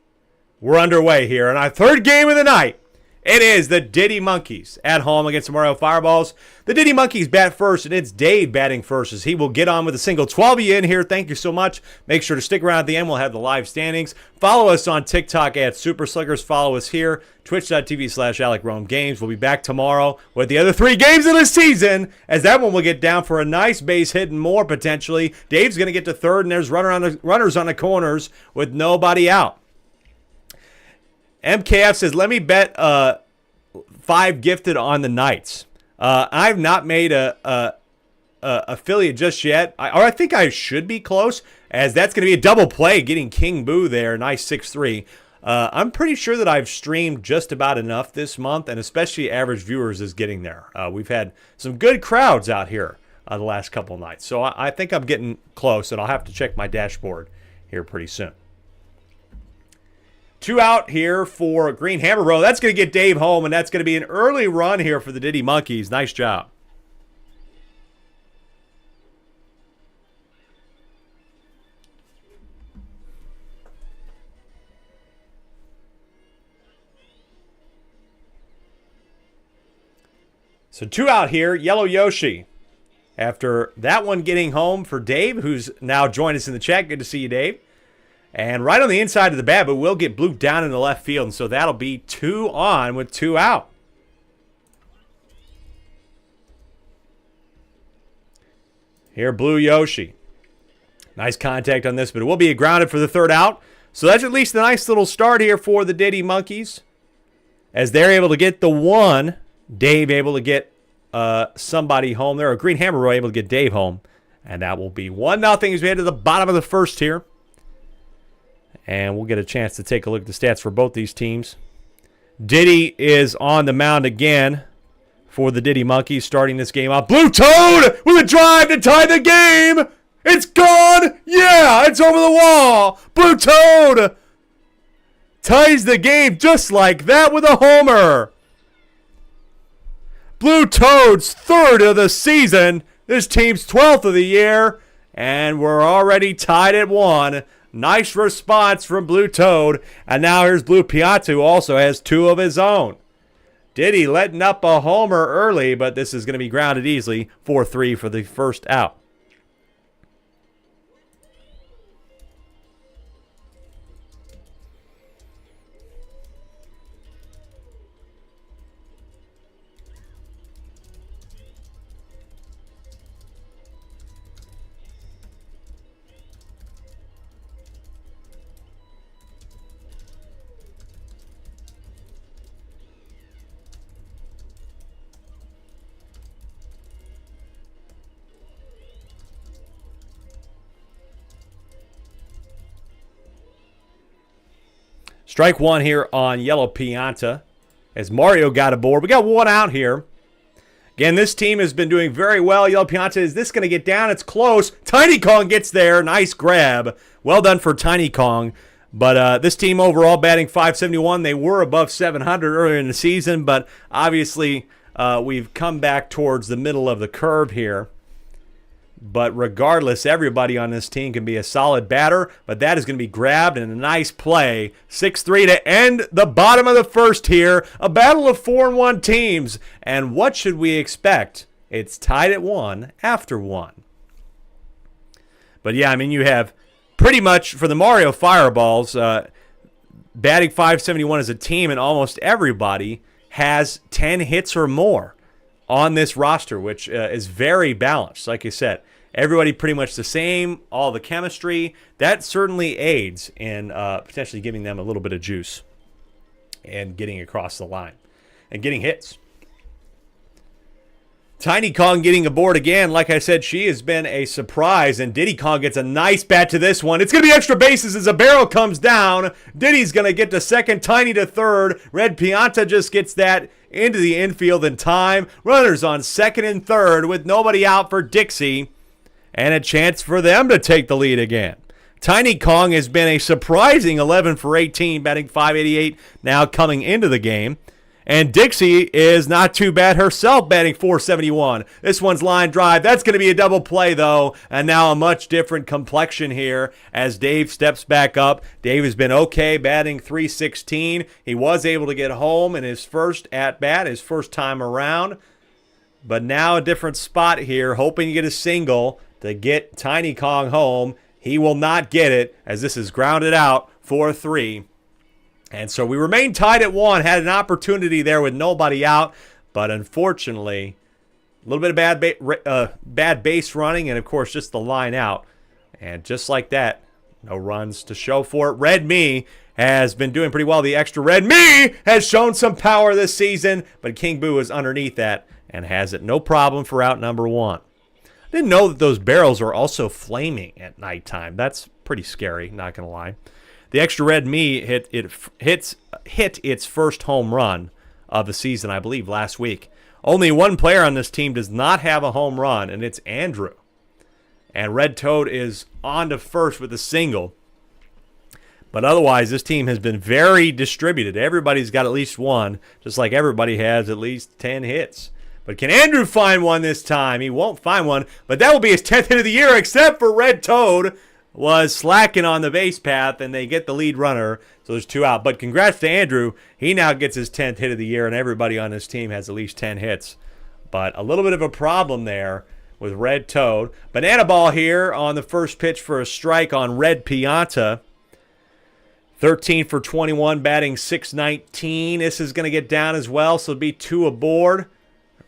We're underway here in our third game of the night. It is the Diddy Monkeys at home against the Mario Fireballs. The Diddy Monkeys bat first, and it's Dave batting first as he will get on with a single. 12 of you in here. Thank you so much. Make sure to stick around at the end. We'll have the live standings. Follow us on TikTok at Super Slickers. Follow us here, twitch.tv/AlecRomeGames. We'll be back tomorrow with the other 3 games of the season, as that one will get down for a nice base hit and more potentially. Dave's going to get to third, and there's runners on the corners with nobody out. MKF says, let me bet 5 gifted on the Knights. I've not made a affiliate just yet. I think I should be close, as that's going to be a double play, getting King Boo there. Nice 6-3. I'm pretty sure that I've streamed just about enough this month, and especially average viewers is getting there. We've had some good crowds out here the last couple nights. So I think I'm getting close, and I'll have to check my dashboard here pretty soon. 2 out here for Green Hammer Row. That's going to get Dave home, and that's going to be an early run here for the Diddy Monkeys. Nice job. So 2 out here, Yellow Yoshi. After that one getting home for Dave, who's now joined us in the chat. Good to see you, Dave. And right on the inside of the bat, but we'll get Blue down in the left field. And so that'll be 2 on with 2 out. Here, Blue Yoshi. Nice contact on this, but it will be a grounded for the 3rd out. So that's at least a nice little start here for the Diddy Monkeys, as they're able to get the 1. Dave able to get somebody home there. Or Green Hammer Roy able to get Dave home. And that will be 1-0 as we head to the bottom of the 1st here. And we'll get a chance to take a look at the stats for both these teams. Diddy is on the mound again for the Diddy Monkeys, starting this game off. Blue Toad with a drive to tie the game. It's gone. Yeah, it's over the wall. Blue Toad ties the game just like that with a homer. Blue Toad's 3rd of the season. This team's 12th of the year. And we're already tied at 1. Nice response from Blue Toad. And now here's Blue Pianta, who also has 2 of his own. Diddy letting up a homer early, but this is going to be grounded easily. 4-3 for the 1st out. Strike 1 here on Yellow Pianta as Mario got aboard. We got 1 out here. Again, this team has been doing very well. Yellow Pianta, is this going to get down? It's close. Tiny Kong gets there. Nice grab. Well done for Tiny Kong. But this team overall batting .571. They were above 700 earlier in the season, but obviously we've come back towards the middle of the curve here. But regardless, everybody on this team can be a solid batter, but that is going to be grabbed in a nice play. 6-3 to end the bottom of the 1st here. A battle of 4-1 teams. And what should we expect? It's tied at 1 after 1. But yeah, I mean, you have pretty much for the Mario Fireballs, batting .571 as a team, and almost everybody has 10 hits or more on this roster, which is very balanced. Like I said, everybody pretty much the same, all the chemistry. That certainly aids in potentially giving them a little bit of juice and getting across the line and getting hits. Tiny Kong getting aboard again. Like I said, she has been a surprise, and Diddy Kong gets a nice bat to this one. It's going to be extra bases as a barrel comes down. Diddy's going to get to 2nd, Tiny to 3rd. Red Pianta just gets that into the infield in time. Runners on 2nd and 3rd with nobody out for Dixie, and a chance for them to take the lead again. Tiny Kong has been a surprising 11 for 18, batting 588 now coming into the game. And Dixie is not too bad herself, batting 471. This one's line drive. That's going to be a double play, though. And now a much different complexion here as Dave steps back up. Dave has been okay, batting 316. He was able to get home in his first at-bat, his first time around. But now a different spot here, hoping to get a single to get Tiny Kong home. He will not get it as this is grounded out 4-3. And so we remain tied at 1. Had an opportunity there with nobody out, but unfortunately, a little bit of bad base running, and of course just the line out. And just like that, no runs to show for it. Red Me has been doing pretty well. The extra Red Me has shown some power this season, but King Boo is underneath that and has it no problem for out number 1. Didn't know that those barrels are also flaming at nighttime. That's pretty scary, not going to lie. The extra Red Me hit its first home run of the season, I believe, last week. Only one player on this team does not have a home run, and it's Andrew. And Red Toad is on to first with a single. But otherwise, this team has been very distributed. Everybody's got at least one, just like everybody has at least 10 hits. But can Andrew find one this time? He won't find one, but that will be his 10th hit of the year, except for Red Toad was slacking on the base path, and they get the lead runner, so there's 2 out. But congrats to Andrew. He now gets his 10th hit of the year, and everybody on this team has at least 10 hits. But a little bit of a problem there with Red Toad. Banana Ball here on the first pitch for a strike on Red Pianta. 13 for 21, batting 619. This is going to get down as well, so it'll be 2 aboard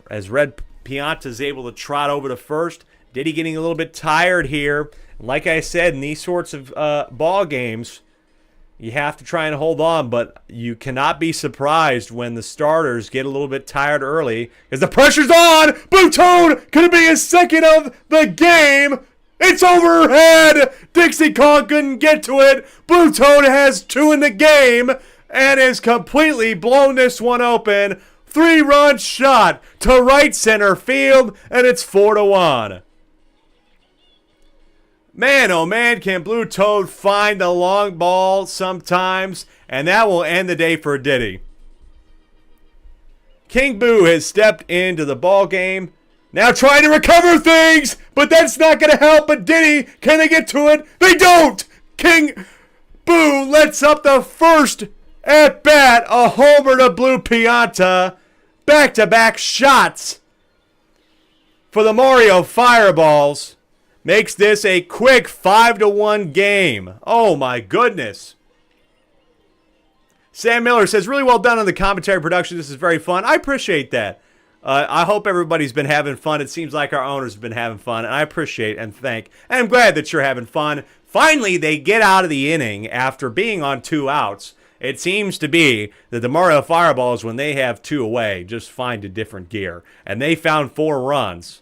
as Red Pianta is able to trot over to first. Diddy getting a little bit tired here. Like I said, in these sorts of ball games, you have to try and hold on, but you cannot be surprised when the starters get a little bit tired early because the pressure's on. Blue Toad could be his second of the game. It's overhead. Dixie Kong couldn't get to it. Blue Toad has 2 in the game and has completely blown this one open. 3-run shot to right center field, and it's 4-1. Man, oh man, can Blue Toad find the long ball sometimes, and that will end the day for Diddy. King Boo has stepped into the ball game, now trying to recover things, but that's not going to help. But Diddy, can they get to it? They don't! King Boo lets up the first at-bat, a homer to Blue Pianta. Back-to-back shots for the Mario Fireballs. Makes this a quick 5-1 game. Oh, my goodness. Sam Miller says, really well done on the commentary production. This is very fun. I appreciate that. I hope everybody's been having fun. It seems like our owners have been having fun, and I appreciate and thank. And I'm glad that you're having fun. Finally, they get out of the inning after being on 2 outs. It seems to be that the Mario Fireballs, when they have 2 away, just find a different gear. And they found 4 runs.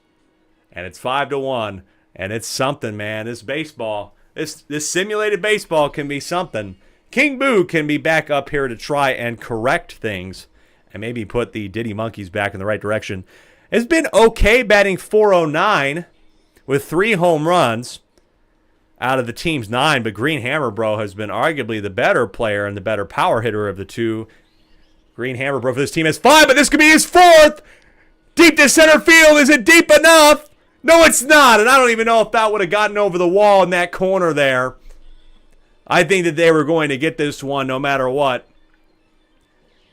And it's 5-1. And it's something, man. This baseball, this simulated baseball can be something. King Boo can be back up here to try and correct things and maybe put the Diddy Monkeys back in the right direction. It's been okay batting .409 with 3 home runs out of the team's 9, but Green Hammer Bro has been arguably the better player and the better power hitter of the 2. Green Hammer Bro for this team has 5, but this could be his 4th. Deep to center field. Is it deep enough? No, it's not, and I don't even know if that would have gotten over the wall in that corner there. I think that they were going to get this one no matter what.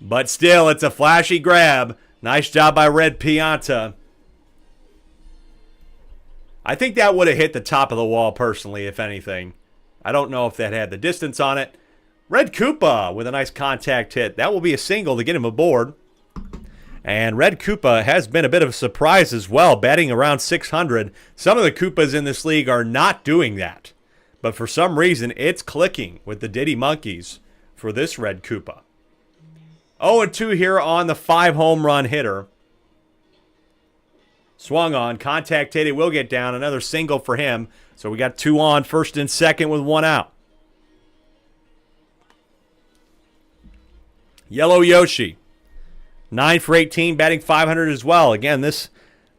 But still, it's a flashy grab. Nice job by Red Pianta. I think that would have hit the top of the wall personally, if anything. I don't know if that had the distance on it. Red Koopa with a nice contact hit. That will be a single to get him aboard. And Red Koopa has been a bit of a surprise as well, batting around 600. Some of the Koopas in this league are not doing that. But for some reason, it's clicking with the Diddy Monkeys for this Red Koopa. 0-2 here on the 5-home run hitter. Swung on, contact hit, it will get down. Another single for him. So we got 2 on, first and second with 1 out. Yellow Yoshi. 9 for 18, batting .500 as well. Again, this,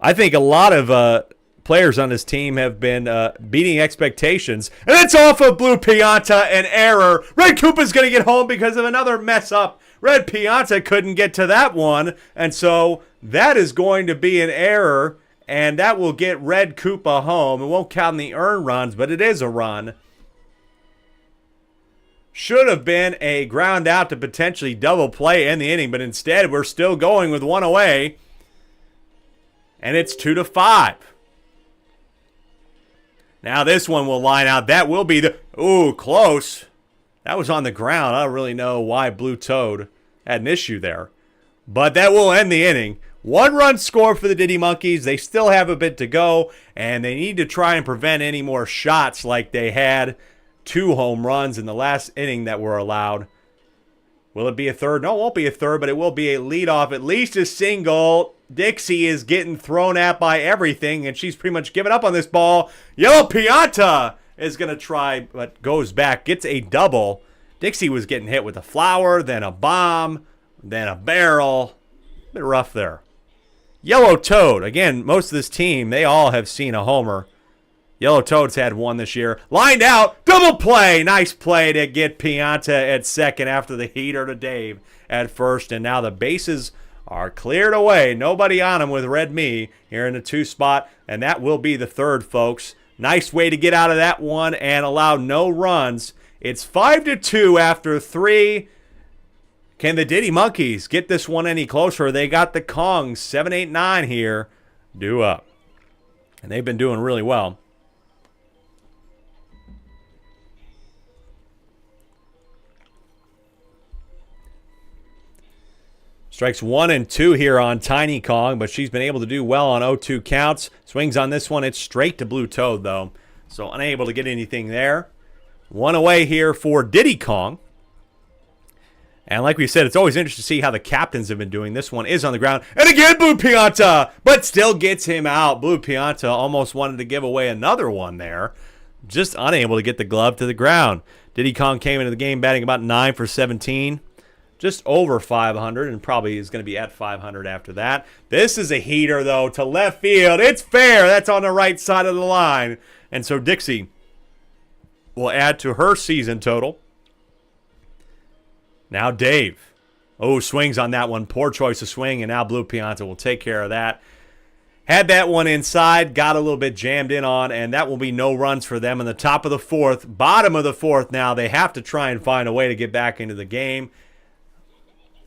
I think a lot of players on his team have been beating expectations. And it's off of Blue Pianta, an error. Red Koopa's going to get home because of another mess up. Red Pianta couldn't get to that one, and so that is going to be an error, and that will get Red Koopa home. It won't count in the earned runs, but it is a run. Should have been a ground out to potentially double play in the inning, but instead we're still going with one away, and it's 2-5. Now this one will line out. That will be the... Ooh, close. That was on the ground. I don't really know why Blue Toad had an issue there. But that will end the inning. 1-run score for the Diddy Monkeys. They still have a bit to go, and they need to try and prevent any more shots like they had 2 home runs in the last inning that were allowed. Will it be a third? No, it won't be a third, but it will be a leadoff, at least a single. Dixie is getting thrown at by everything, and she's pretty much given up on this ball. Yellow Pianta is going to try, but goes back, gets a double. Dixie was getting hit with a flower, then a bomb, then a barrel. A bit rough there. Yellow Toad, again, most of this team, they all have seen a homer. Yellow Toad's had one this year. Lined out, double play. Nice play to get Pianta at second after the heater to Dave at first. And now the bases are cleared away. Nobody on him with Red Me here in the 2 spot. And that will be the third, folks. Nice way to get out of that one and allow no runs. It's 5-2 after 3. Can the Diddy Monkeys get this one any closer? They got the Kongs 7, 8, 9 here due up. And they've been doing really well. Strikes 1 and 2 here on Tiny Kong, but she's been able to do well on 0-2 counts. Swings on this one. It's straight to Blue Toad, though. So unable to get anything there. 1 away here for Diddy Kong. And like we said, it's always interesting to see how the captains have been doing. This one is on the ground. And again, Blue Pianta, but still gets him out. Blue Pianta almost wanted to give away another one there. Just unable to get the glove to the ground. Diddy Kong came into the game batting about 9 for 17. Just over 500, and probably is going to be at 500 after that. This is a heater, though, to left field. It's fair. That's on the right side of the line. And so Dixie will add to her season total. Now Dave. Oh, swings on that one. Poor choice of swing, and now Blue Pianta will take care of that. Had that one inside, got a little bit jammed in on, and that will be no runs for them in the top of the 4th. Bottom of the 4th now. They have to try and find a way to get back into the game.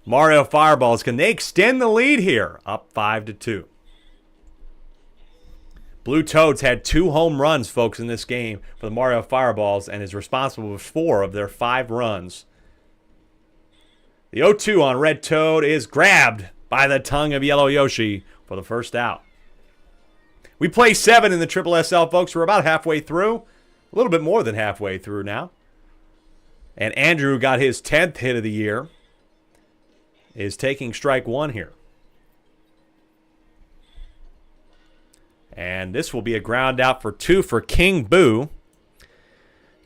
Mario Fireballs, can they extend the lead here? Up 5-2. Blue Toads had 2 home runs, folks, in this game for the Mario Fireballs and is responsible for 4 of their 5 runs. The 0-2 on Red Toad is grabbed by the tongue of Yellow Yoshi for the first out. We play 7 in the SSSL, folks. We're about halfway through. A little bit more than halfway through now. And Andrew got his 10th hit of the year. Is taking strike 1 here. And this will be a ground out for 2 for King Boo.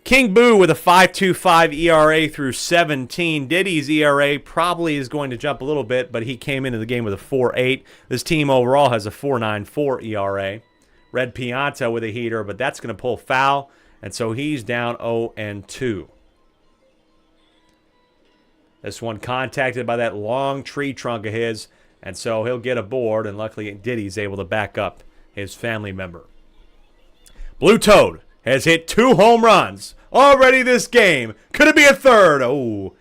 King Boo with a 5.25 ERA through 17. Diddy's ERA probably is going to jump a little bit, but he came into the game with a 4.8. This team overall has a 4.94 ERA. Red Pianta with a heater, but that's going to pull foul, and so he's down 0-2. This one contacted by that long tree trunk of his, and so he'll get aboard, and luckily Diddy's able to back up his family member. Blue Toad has hit 2 home runs already this game. Could it be a third? Oh,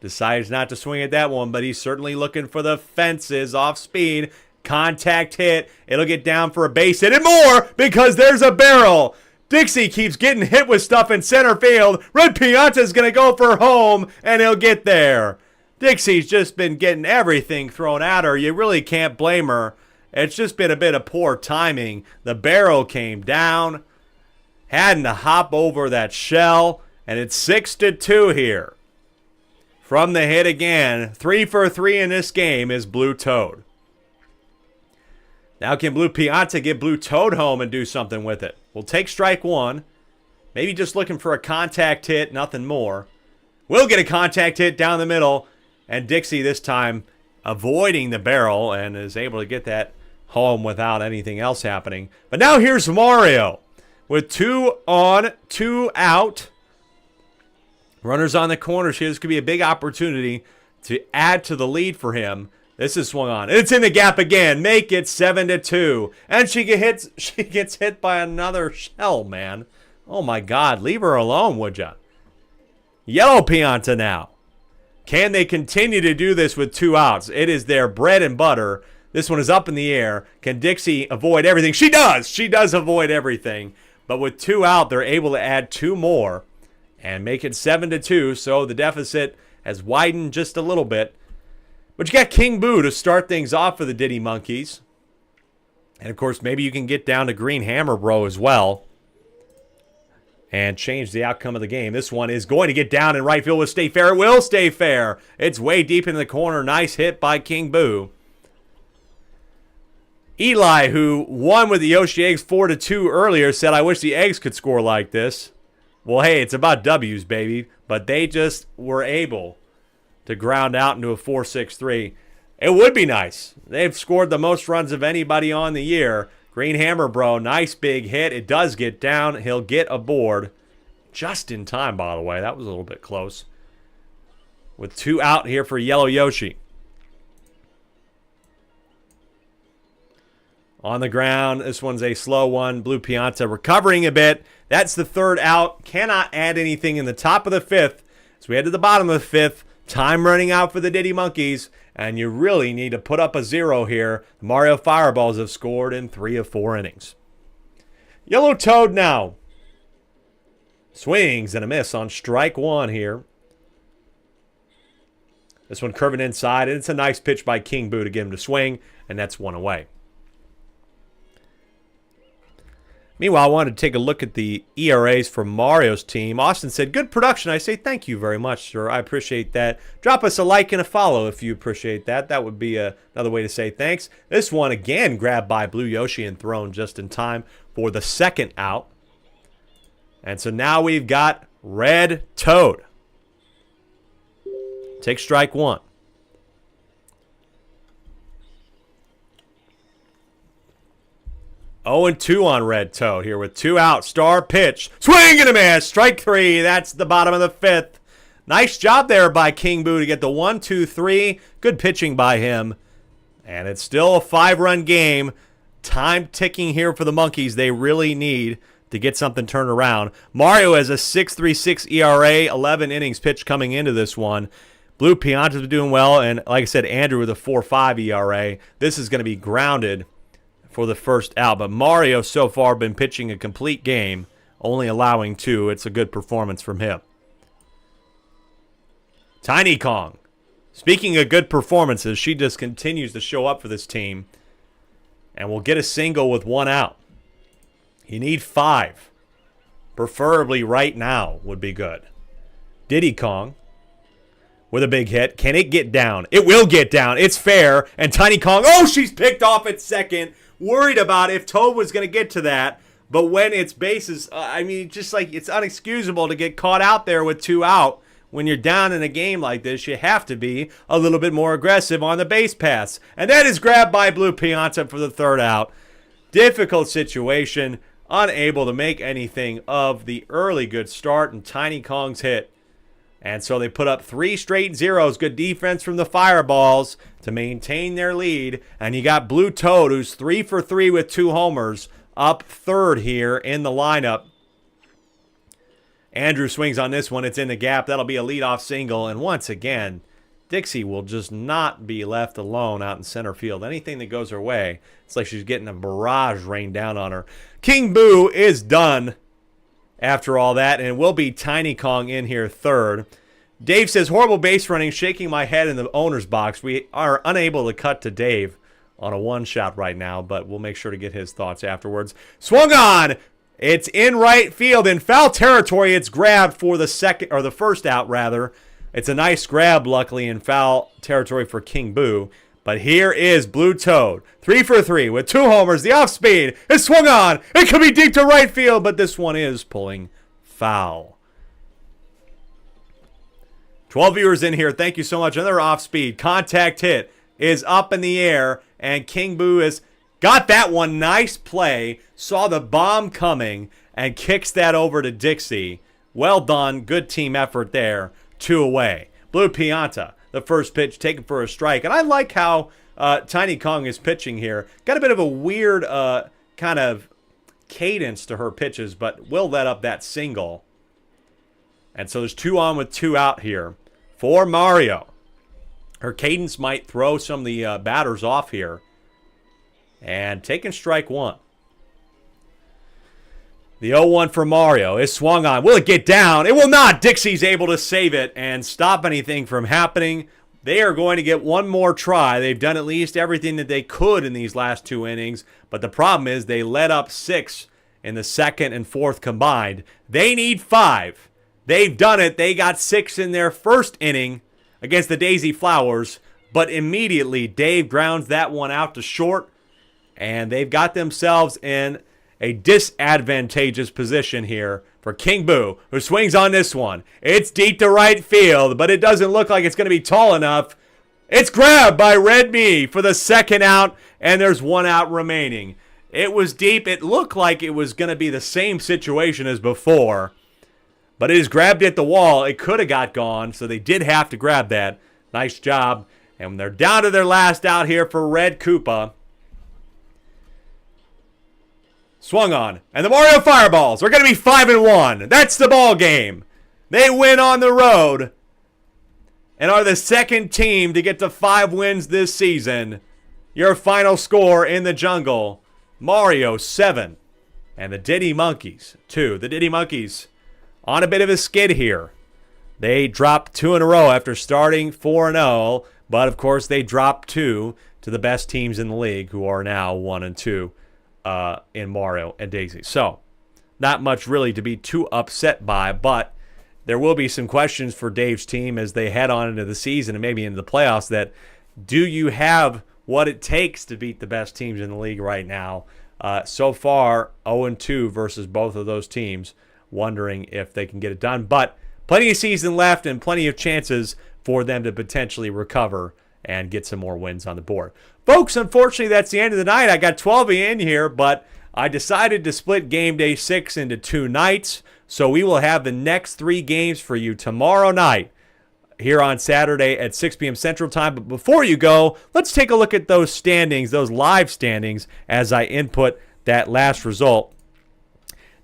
decides not to swing at that one, but he's certainly looking for the fences off speed. Contact hit. It'll get down for a base hit and more because there's a barrel. Dixie keeps getting hit with stuff in center field. Red Pianta's going to go for home, and he'll get there. Dixie's just been getting everything thrown at her. You really can't blame her. It's just been a bit of poor timing. The barrel came down, had to hop over that shell, and it's 6-2 here. From the hit again, 3 for 3 in this game is Blue Toad. Now can Blue Pianta get Blue Toad home and do something with it? We'll take strike 1. Maybe just looking for a contact hit, nothing more. We'll get a contact hit down the middle, and Dixie this time avoiding the barrel and is able to get that home without anything else happening. But now here's Mario with 2 on, 2 out. Runners on the corners here. This could be a big opportunity to add to the lead for him. This is swung on. It's in the gap again. Make it 7-2. And she gets hit by another shell, man. Oh, my God. Leave her alone, would ya? Yellow Pianta now. Can they continue to do this with 2 outs? It is their bread and butter. This one is up in the air. Can Dixie avoid everything? She does. She does avoid everything. But with 2 out, they're able to add 2 more and make it 7-2. So the deficit has widened just a little bit. But you got King Boo to start things off for the Diddy Monkeys. And, of course, maybe you can get down to Green Hammer Bro as well and change the outcome of the game. This one is going to get down in right field with Stay Fair. It will stay fair. It's way deep in the corner. Nice hit by King Boo. Eli, who won with the Yoshi Eggs 4-2 earlier, said, I wish the Eggs could score like this. Well, hey, it's about W's, baby. But they just were able to ground out into a 4-6-3. It would be nice. They've scored the most runs of anybody on the year. Green Hammer Bro, nice big hit. It does get down. He'll get aboard. Just in time, by the way. That was a little bit close. With 2 out here for Yellow Yoshi. On the ground, this one's a slow one. Blue Pianta recovering a bit. That's the 3rd out. Cannot add anything in the top of the 5th. So we head to the bottom of the 5th. Time running out for the Diddy Monkeys. And you really need to put up a 0 here. The Mario Fireballs have scored in 3 of 4 innings. Yellow Toad now. Swings and a miss on strike 1 here. This one curving inside. And it's a nice pitch by King Boo to get him to swing. And that's 1 away. Meanwhile, I wanted to take a look at the ERAs for Mario's team. Austin said, good production. I say thank you very much, sir. I appreciate that. Drop us a like and a follow if you appreciate that. That would be another way to say thanks. This one, again, grabbed by Blue Yoshi and thrown just in time for the 2nd out. And so now we've got Red Toad. Take strike 1. 0-2 on Red Toad here with 2 out. Star pitch. Swing and a miss. Strike 3. That's the bottom of the 5th. Nice job there by King Boo to get the 1-2-3. Good pitching by him. And it's still a 5-run game. Time ticking here for the Monkeys. They really need to get something turned around. Mario has a 6.36 ERA, 11 innings pitched coming into this one. Blue Pianta's doing well, and like I said, Andrew with a 4.5 ERA. This is going to be grounded for the 1st out. But Mario so far been pitching a complete game, only allowing 2. It's a good performance from him. Tiny Kong. Speaking of good performances, she just continues to show up for this team. And will get a single with 1 out. You need 5. Preferably right now would be good. Diddy Kong with a big hit. Can it get down? It will get down. It's fair. And Tiny Kong, oh, she's picked off at 2nd. Worried about if Toad was going to get to that. But when it's bases, just like it's unexcusable to get caught out there with 2 out. When you're down in a game like this, you have to be a little bit more aggressive on the base paths. And that is grabbed by Blue Pianta for the 3rd out. Difficult situation. Unable to make anything of the early good start and Tiny Kong's hit. And so they put up 3 straight zeros. Good defense from the Fireballs to maintain their lead. And you got Blue Toad, who's 3 for 3 with 2 homers, up 3rd here in the lineup. Andrew swings on this one. It's in the gap. That'll be a leadoff single. And once again, Dixie will just not be left alone out in center field. Anything that goes her way, it's like she's getting a barrage rained down on her. King Boo is done after all that, and it will be Tiny Kong in here 3rd. Dave says, horrible base running, shaking my head in the owner's box. We are unable to cut to Dave on a 1-shot right now, but we'll make sure to get his thoughts afterwards. Swung on! It's in right field. In foul territory, it's grabbed for the 1st out, rather. It's a nice grab, luckily, in foul territory for King Boo. But here is Blue Toad. 3 for 3 with 2 homers. The off speed is swung on. It could be deep to right field, but this one is pulling foul. 12 viewers in here. Thank you so much. Another off speed. Contact hit is up in the air, and King Boo has Got that one. Nice play. Saw the bomb coming and kicks that over to Dixie. Well done. Good team effort there. 2 away. Blue Pianta, the first pitch taken for a strike. And I like how Tiny Kong is pitching here. Got a bit of a weird kind of cadence to her pitches, but will let up that single. And so there's 2 on with 2 out here for Mario. Her cadence might throw some of the batters off here. And taking strike 1. The 0-1 for Mario is swung on. Will it get down? It will not. Dixie's able to save it and stop anything from happening. They are going to get one more try. They've done at least everything that they could in these last 2 innings. But the problem is they let up 6 in the second and fourth combined. They need 5. They've done it. They got 6 in their first inning against the Daisy Flowers. But immediately Dave grounds that one out to short. And they've got themselves in a disadvantageous position here for King Boo, who swings on this one. It's deep to right field, but it doesn't look like it's going to be tall enough. It's grabbed by Red Me for the second out, and there's 1 out remaining. It was deep. It looked like it was going to be the same situation as before, but it is grabbed at the wall. It could have got gone, so they did have to grab that. Nice job. And they're down to their last out here for Red Koopa. Swung on. And the Mario Fireballs are going to be 5-1. That's the ball game. They win on the road and are the second team to get to 5 wins this season. Your final score in the jungle, Mario 7 and the Diddy Monkeys 2. The Diddy Monkeys on a bit of a skid here. They dropped 2 in a row after starting 4-0, but of course they dropped 2 to the best teams in the league, who are now 1-2. In Mario and Daisy. So, not much really to be too upset by, but there will be some questions for Dave's team as they head on into the season and maybe into the playoffs that, do you have what it takes to beat the best teams in the league right now? So far, 0-2 versus both of those teams, wondering if they can get it done. But plenty of season left and plenty of chances for them to potentially recover and get some more wins on the board. Folks, unfortunately, that's the end of the night. I got 12 in here, but I decided to split Game Day 6 into 2 nights. So we will have the next 3 games for you tomorrow night here on Saturday at 6 p.m. Central Time. But before you go, let's take a look at those standings, those live standings, as I input that last result.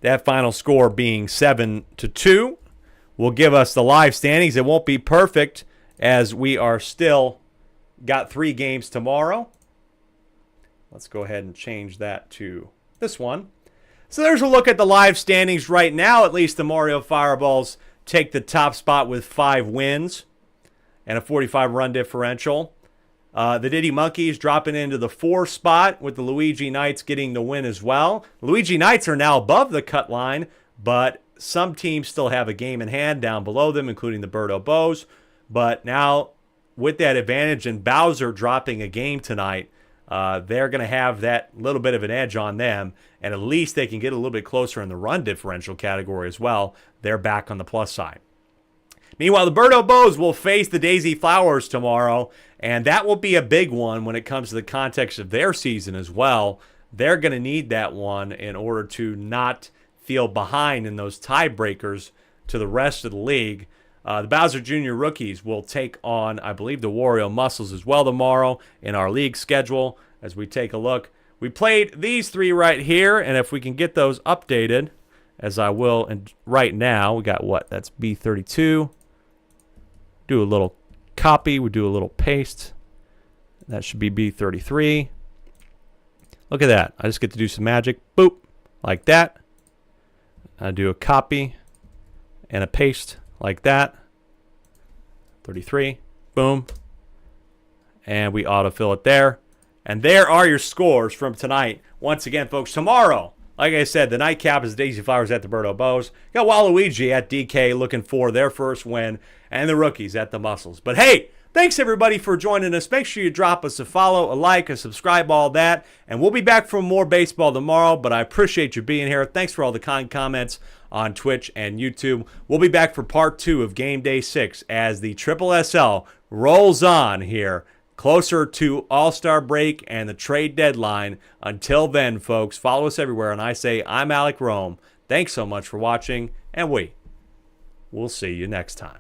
That final score being 7-2 will give us the live standings. It won't be perfect as we are still got 3 games tomorrow. Let's go ahead and change that to this one. So there's a look at the live standings right now. At least the Mario Fireballs take the top spot with 5 wins and a 45-run differential. The Diddy Monkeys dropping into the 4 spot with the Luigi Knights getting the win as well. Luigi Knights are now above the cut line, but some teams still have a game in hand down below them, including the Birdo Bows. But now, with that advantage and Bowser dropping a game tonight, they're going to have that little bit of an edge on them, and at least they can get a little bit closer in the run differential category as well. They're back on the plus side. Meanwhile, the Birdo Bows will face the Daisy Flowers tomorrow, and that will be a big one when it comes to the context of their season as well. They're going to need that one in order to not feel behind in those tiebreakers to the rest of the league. The Bowser Jr. rookies will take on, I believe, the Wario Muscles as well tomorrow in our league schedule as we take a look. We played these 3 right here, and if we can get those updated, as I will, and right now, we got what? That's B32. Do a little copy. We do a little paste. That should be B33. Look at that. I just get to do some magic. Boop. Like that. I do a copy and a paste like that. 33. Boom. And we autofill it there. And there are your scores from tonight. Once again, folks, tomorrow, like I said, the nightcap is Daisy Flowers at the Birdo Bows. Got Waluigi at DK looking for their first win, and the rookies at the Muscles. But hey, thanks everybody for joining us. Make sure you drop us a follow, a like, a subscribe, all that. And we'll be back for more baseball tomorrow, but I appreciate you being here. Thanks for all the kind comments on Twitch and YouTube. We'll be back for part 2 of Game Day 6 as the SSSL rolls on here closer to All-Star break and the trade deadline. Until then, folks, follow us everywhere. And I say, I'm Alec Rome. Thanks so much for watching, and we'll see you next time.